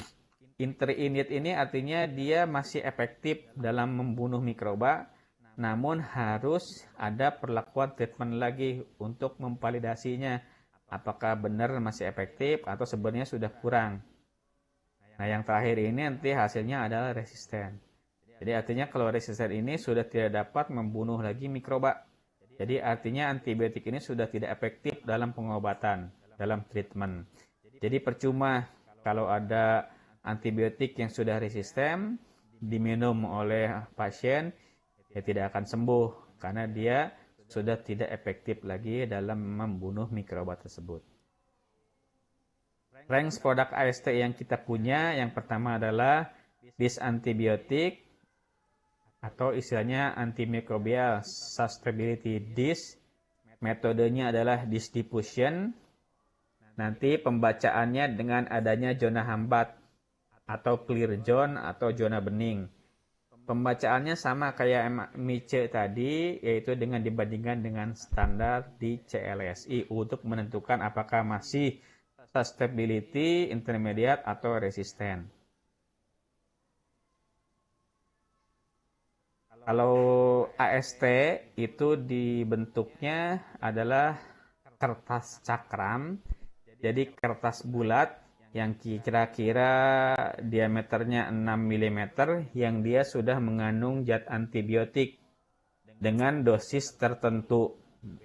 Intermediate ini artinya dia masih efektif dalam membunuh mikroba, namun harus ada perlakuan treatment lagi untuk memvalidasinya. Apakah benar masih efektif atau sebenarnya sudah kurang. Nah, yang terakhir ini nanti hasilnya adalah resisten. Jadi artinya kalau resisten ini sudah tidak dapat membunuh lagi mikroba. Jadi artinya antibiotik ini sudah tidak efektif dalam pengobatan, dalam treatment. Jadi percuma kalau ada antibiotik yang sudah resisten diminum oleh pasien, ya tidak akan sembuh karena dia sudah tidak efektif lagi dalam membunuh mikroba tersebut. Range produk AST yang kita punya, yang pertama adalah disantibiotik atau istilahnya antimicrobial susceptibility dis. Metodenya adalah distribution. Nanti pembacaannya dengan adanya zona hambat atau clear zone atau zona bening. Pembacaannya sama kayak MICE tadi, yaitu dengan dibandingkan dengan standar di CLSI untuk menentukan apakah masih susceptibility, intermediate, atau resisten. Kalau AST itu dibentuknya adalah kertas cakram, jadi kertas bulat yang kira-kira diameternya 6 mm yang dia sudah mengandung zat antibiotik dengan dosis tertentu.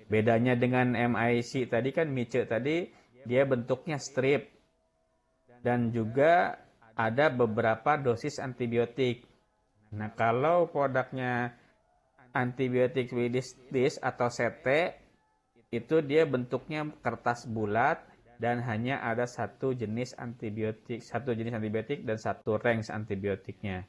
Bedanya dengan MIC tadi kan MICE tadi dia bentuknya strip dan juga ada beberapa dosis antibiotik. Nah, kalau produknya antibiotik widis atau CT itu dia bentuknya kertas bulat dan hanya ada satu jenis antibiotik dan satu range antibiotiknya.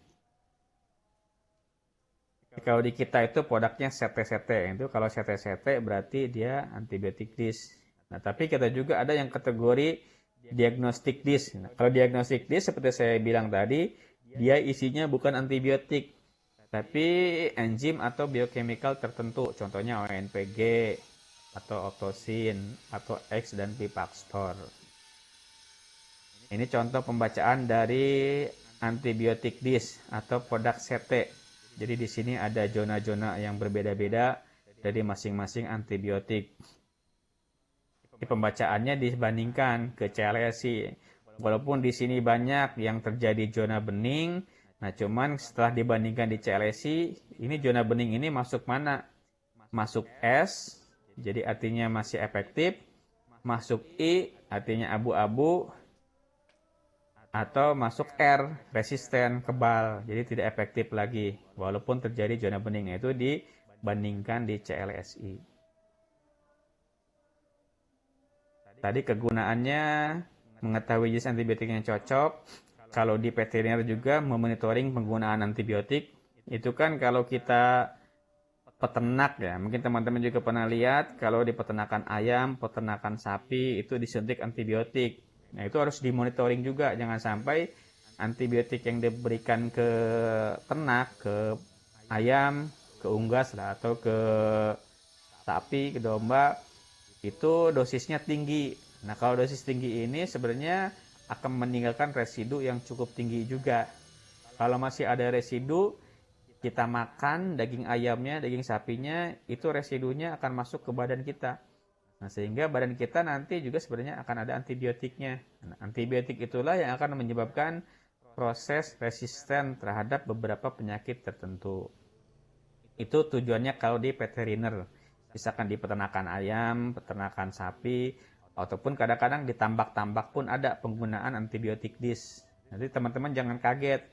Kalau di kita itu produknya CT-CT, itu kalau CT-CT berarti dia antibiotik dis. Nah, tapi kita juga ada yang kategori diagnostik dis. Nah, kalau diagnostik dis seperti saya bilang tadi, dia isinya bukan antibiotik, tapi enzim atau biochemical tertentu, contohnya ONPG atau oktosin atau X dan P-Factor. Ini contoh pembacaan dari antibiotik dis atau produk CT. Jadi di sini ada zona-zona yang berbeda-beda dari masing-masing antibiotik. Pembacaannya dibandingkan ke CLSI. Walaupun di sini banyak yang terjadi zona bening, nah cuman setelah dibandingkan di CLSI, ini zona bening ini masuk mana? Masuk S, jadi artinya masih efektif. Masuk I, artinya abu-abu. atau masuk R, resisten, kebal, jadi tidak efektif lagi walaupun terjadi zona bening, itu dibandingkan di CLSI. Tadi kegunaannya mengetahui jenis antibiotik yang cocok. Kalau di veteriner juga memonitoring penggunaan antibiotik. Itu kan kalau kita peternak ya, mungkin teman-teman juga pernah lihat kalau di peternakan ayam, peternakan sapi itu disuntik antibiotik. Nah, itu harus dimonitoring juga, jangan sampai antibiotik yang diberikan ke ternak, ke ayam, ke unggas lah atau ke sapi, ke domba itu dosisnya tinggi. Nah, kalau dosis tinggi ini sebenarnya akan meninggalkan residu yang cukup tinggi juga. Kalau masih ada residu, kita makan daging ayamnya, daging sapinya, itu residunya akan masuk ke badan kita. Nah, sehingga badan kita nanti juga sebenarnya akan ada antibiotiknya. Nah, antibiotik itulah yang akan menyebabkan proses resisten terhadap beberapa penyakit tertentu. Itu tujuannya kalau di veteriner. Misalkan di peternakan ayam, peternakan sapi, ataupun kadang-kadang di tambak-tambak pun ada penggunaan antibiotik dis. Nanti teman-teman jangan kaget.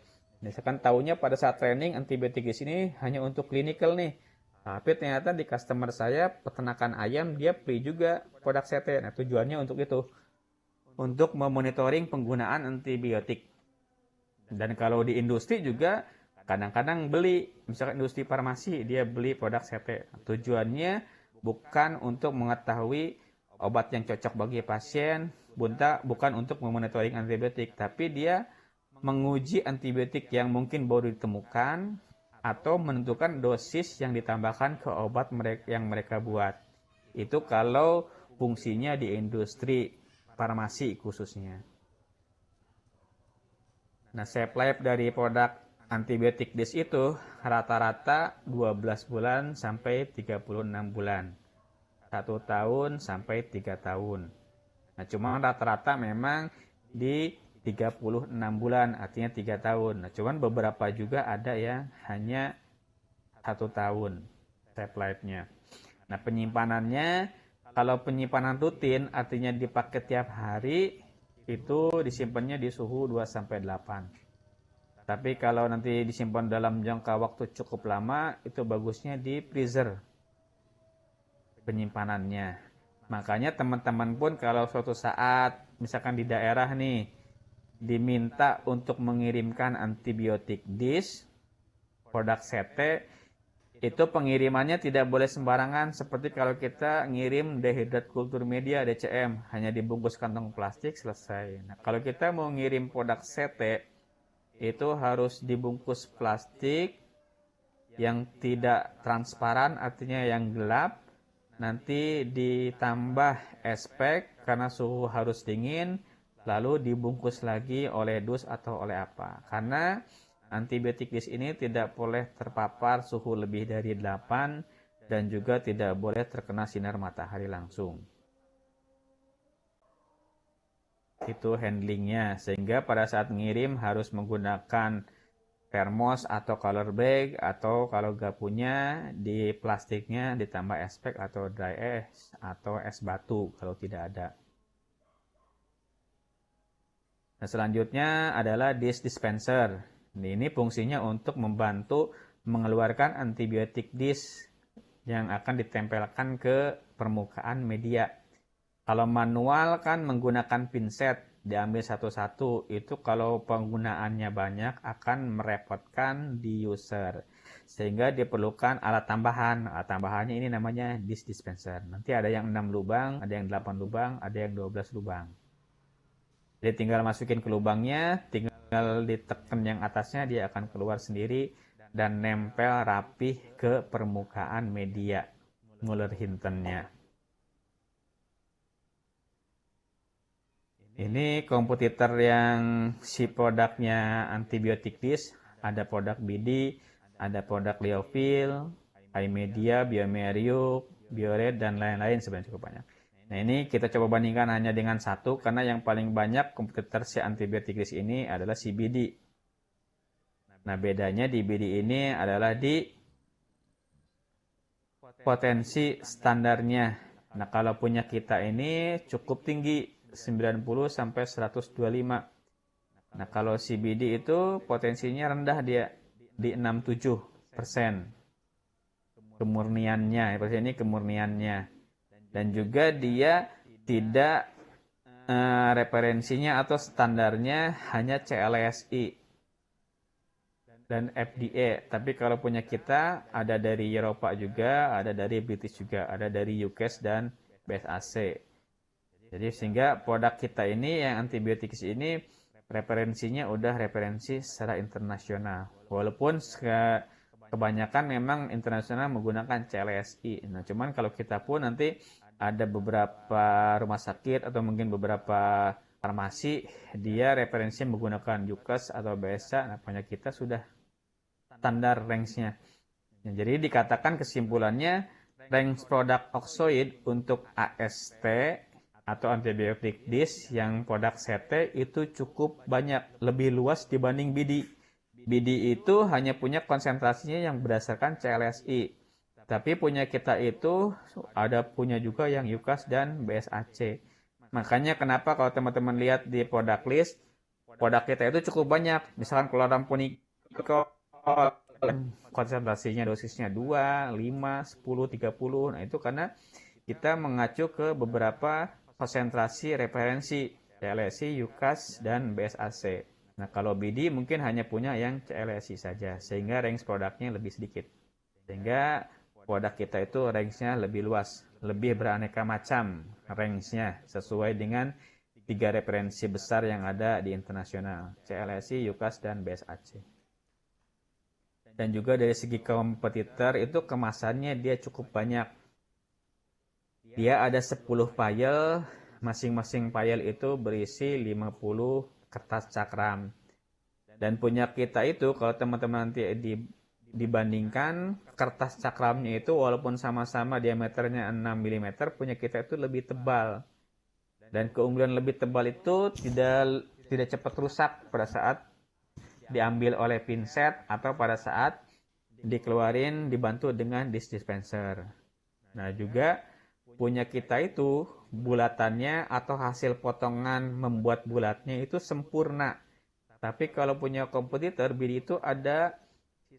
Misalkan tahunya pada saat training antibiotik dis ini hanya untuk clinical nih. Tapi ternyata di customer saya peternakan ayam dia free juga produk CT. Nah, tujuannya untuk itu. Untuk memonitoring penggunaan antibiotik. Dan kalau di industri juga kadang-kadang beli, misalkan industri farmasi dia beli produk CT. Tujuannya bukan untuk mengetahui obat yang cocok bagi pasien, bukan untuk memonitoring antibiotik, tapi dia menguji antibiotik yang mungkin baru ditemukan atau menentukan dosis yang ditambahkan ke obat yang mereka buat. Itu kalau fungsinya di industri farmasi khususnya. Nah, shelf life dari produk antibiotik dis itu rata-rata 12 bulan sampai 36 bulan. 1 tahun sampai 3 tahun. Nah, cuma rata-rata memang di 36 bulan, artinya 3 tahun. Nah, cuman beberapa juga ada yang hanya 1 tahun shelf life-nya. Nah, penyimpanannya, kalau penyimpanan rutin, artinya dipakai tiap hari, itu disimpannya di suhu 2-8. Tapi kalau nanti disimpan dalam jangka waktu cukup lama, itu bagusnya di freezer penyimpanannya. Makanya teman-teman pun kalau suatu saat, misalkan di daerah nih, diminta untuk mengirimkan antibiotik dis, produk CT, itu pengirimannya tidak boleh sembarangan seperti kalau kita ngirim dehidrat kultur media DCM, hanya dibungkus kantong plastik selesai. Nah, kalau kita mau ngirim produk CT, itu harus dibungkus plastik yang tidak transparan, artinya yang gelap, nanti ditambah espek karena suhu harus dingin, lalu dibungkus lagi oleh dus atau oleh apa. Karena antibiotik dis ini tidak boleh terpapar suhu lebih dari 8 dan juga tidak boleh terkena sinar matahari langsung. Itu handlingnya, sehingga pada saat ngirim harus menggunakan termos atau color bag, atau kalau gak punya di plastiknya ditambah espek atau dry ice atau es batu kalau tidak ada. Nah, selanjutnya adalah dish dispenser. Ini fungsinya untuk membantu mengeluarkan antibiotik dish yang akan ditempelkan ke permukaan media. Kalau manual kan menggunakan pinset, diambil satu-satu. Itu kalau penggunaannya banyak akan merepotkan di user. Sehingga diperlukan alat tambahan. Alat tambahannya ini namanya dish dispenser. Nanti ada yang 6 lubang, ada yang 8 lubang, ada yang 12 lubang. Jadi tinggal masukin ke lubangnya, tinggal ditekan yang atasnya, dia akan keluar sendiri dan nempel rapih ke permukaan media Muller Hintonnya. Ini kompetitor yang si produknya antibiotik dis, ada produk BD, ada produk Liofil, iMedia, Biomeriuk, Biored, dan lain-lain sebenarnya cukup banyak. Nah, ini kita coba bandingkan hanya dengan satu, karena yang paling banyak kompetitor si antibiotik dis ini adalah si BD. Nah, bedanya di BD ini adalah di potensi standarnya. Nah, kalau punya kita ini cukup tinggi, 90 sampai 125. Nah, kalau CBD itu potensinya rendah dia di 67% kemurniannya, ini kemurniannya. Dan juga dia tidak referensinya atau standarnya hanya CLSI dan FDA. Tapi kalau punya kita ada dari Eropa juga, ada dari British juga, ada dari UKAS dan BSAC. Jadi sehingga produk kita ini yang antibiotik ini referensinya udah referensi secara internasional. Walaupun kebanyakan memang internasional menggunakan CLSI. Nah, cuman kalau kita pun nanti ada beberapa rumah sakit atau mungkin beberapa farmasi dia referensi menggunakan UKAS atau BSA. Nah, punya kita sudah standar range-nya. Nah, jadi dikatakan kesimpulannya range produk oksoid untuk AST atau antibiotik dis yang produk CT itu cukup banyak, lebih luas dibanding BD. BD itu hanya punya konsentrasinya yang berdasarkan CLSI. Tapi punya kita itu ada punya juga yang UKAS dan BSAC. Makanya kenapa kalau teman-teman lihat di produk list, produk kita itu cukup banyak. Misalkan kalau Rampunicol konsentrasinya dosisnya 2, 5, 10, 30. Nah, itu karena kita mengacu ke beberapa konsentrasi referensi CLSI, UKAS, dan BSAC. Nah, kalau BD mungkin hanya punya yang CLSI saja, sehingga range produknya lebih sedikit. Sehingga produk kita itu range-nya lebih luas, lebih beraneka macam range-nya, sesuai dengan 3 referensi besar yang ada di internasional, CLSI, UKAS, dan BSAC. Dan juga dari segi kompetitor itu kemasannya dia cukup banyak. Dia ada 10 file, masing-masing file itu berisi 50 kertas cakram. Dan punya kita itu kalau teman-teman nanti dibandingkan kertas cakramnya itu walaupun sama-sama diameternya 6 mm, punya kita itu lebih tebal. Dan keunggulan lebih tebal itu tidak cepat rusak pada saat diambil oleh pinset atau pada saat dikeluarin dibantu dengan dispenser. Nah, juga punya kita itu bulatannya atau hasil potongan membuat bulatnya itu sempurna. Tapi kalau punya kompetitor BD itu ada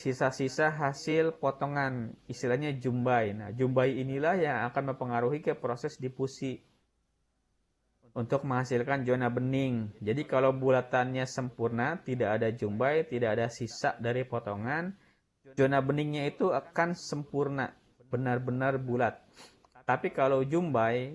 sisa-sisa hasil potongan, istilahnya jumbai. Nah, jumbai inilah yang akan mempengaruhi ke proses difusi untuk menghasilkan zona bening. Jadi kalau bulatannya sempurna, tidak ada jumbai, tidak ada sisa dari potongan, zona beningnya itu akan sempurna, benar-benar bulat. Tapi kalau jumbai,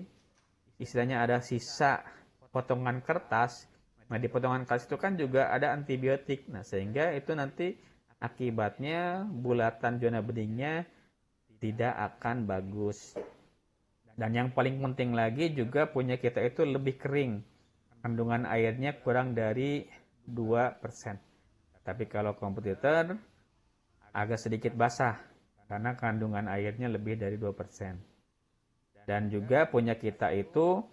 istilahnya ada sisa potongan kertas, nah di potongan kertas itu kan juga ada antibiotik. Nah, sehingga itu nanti akibatnya bulatan zona beningnya tidak akan bagus. Dan yang paling penting lagi juga punya kita itu lebih kering. Kandungan airnya kurang dari 2%. Tapi kalau kompetitor agak sedikit basah karena kandungan airnya lebih dari 2%. Dan juga punya kita itu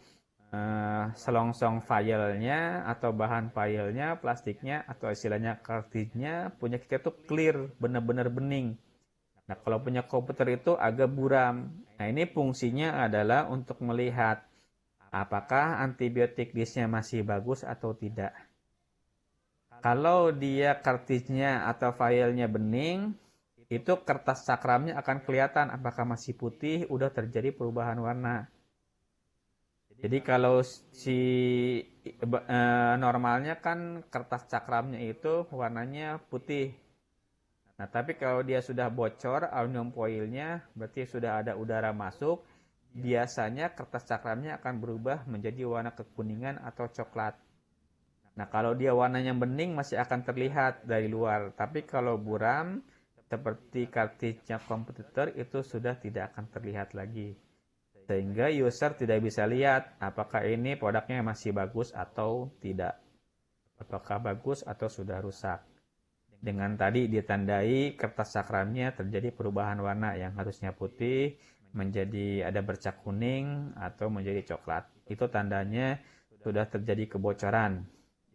selongsong filenya atau bahan filenya, plastiknya atau istilahnya kartridnya punya kita itu clear, benar-benar bening. Nah, kalau punya komputer itu agak buram. Nah, ini fungsinya adalah untuk melihat apakah antibiotik disnya masih bagus atau tidak. Kalau dia kartridnya atau filenya bening, itu kertas cakramnya akan kelihatan apakah masih putih, udah terjadi perubahan warna. Jadi kalau normalnya kan kertas cakramnya itu warnanya putih. Nah, tapi kalau dia sudah bocor aluminium foilnya, berarti sudah ada udara masuk, biasanya kertas cakramnya akan berubah menjadi warna kekuningan atau coklat. Nah, kalau dia warnanya bening masih akan terlihat dari luar, tapi kalau buram seperti kartridnya kompetitor itu sudah tidak akan terlihat lagi. Sehingga user tidak bisa lihat apakah ini produknya masih bagus atau tidak. Apakah bagus atau sudah rusak. Dengan tadi ditandai kertas cakramnya terjadi perubahan warna yang harusnya putih menjadi ada bercak kuning atau menjadi coklat. Itu tandanya sudah terjadi kebocoran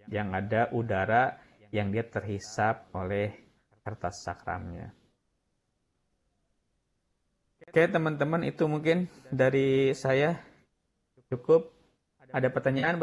yang ada udara yang dia terhisap oleh kertas cakramnya. Oke teman-teman, itu mungkin dari saya cukup. Ada pertanyaan?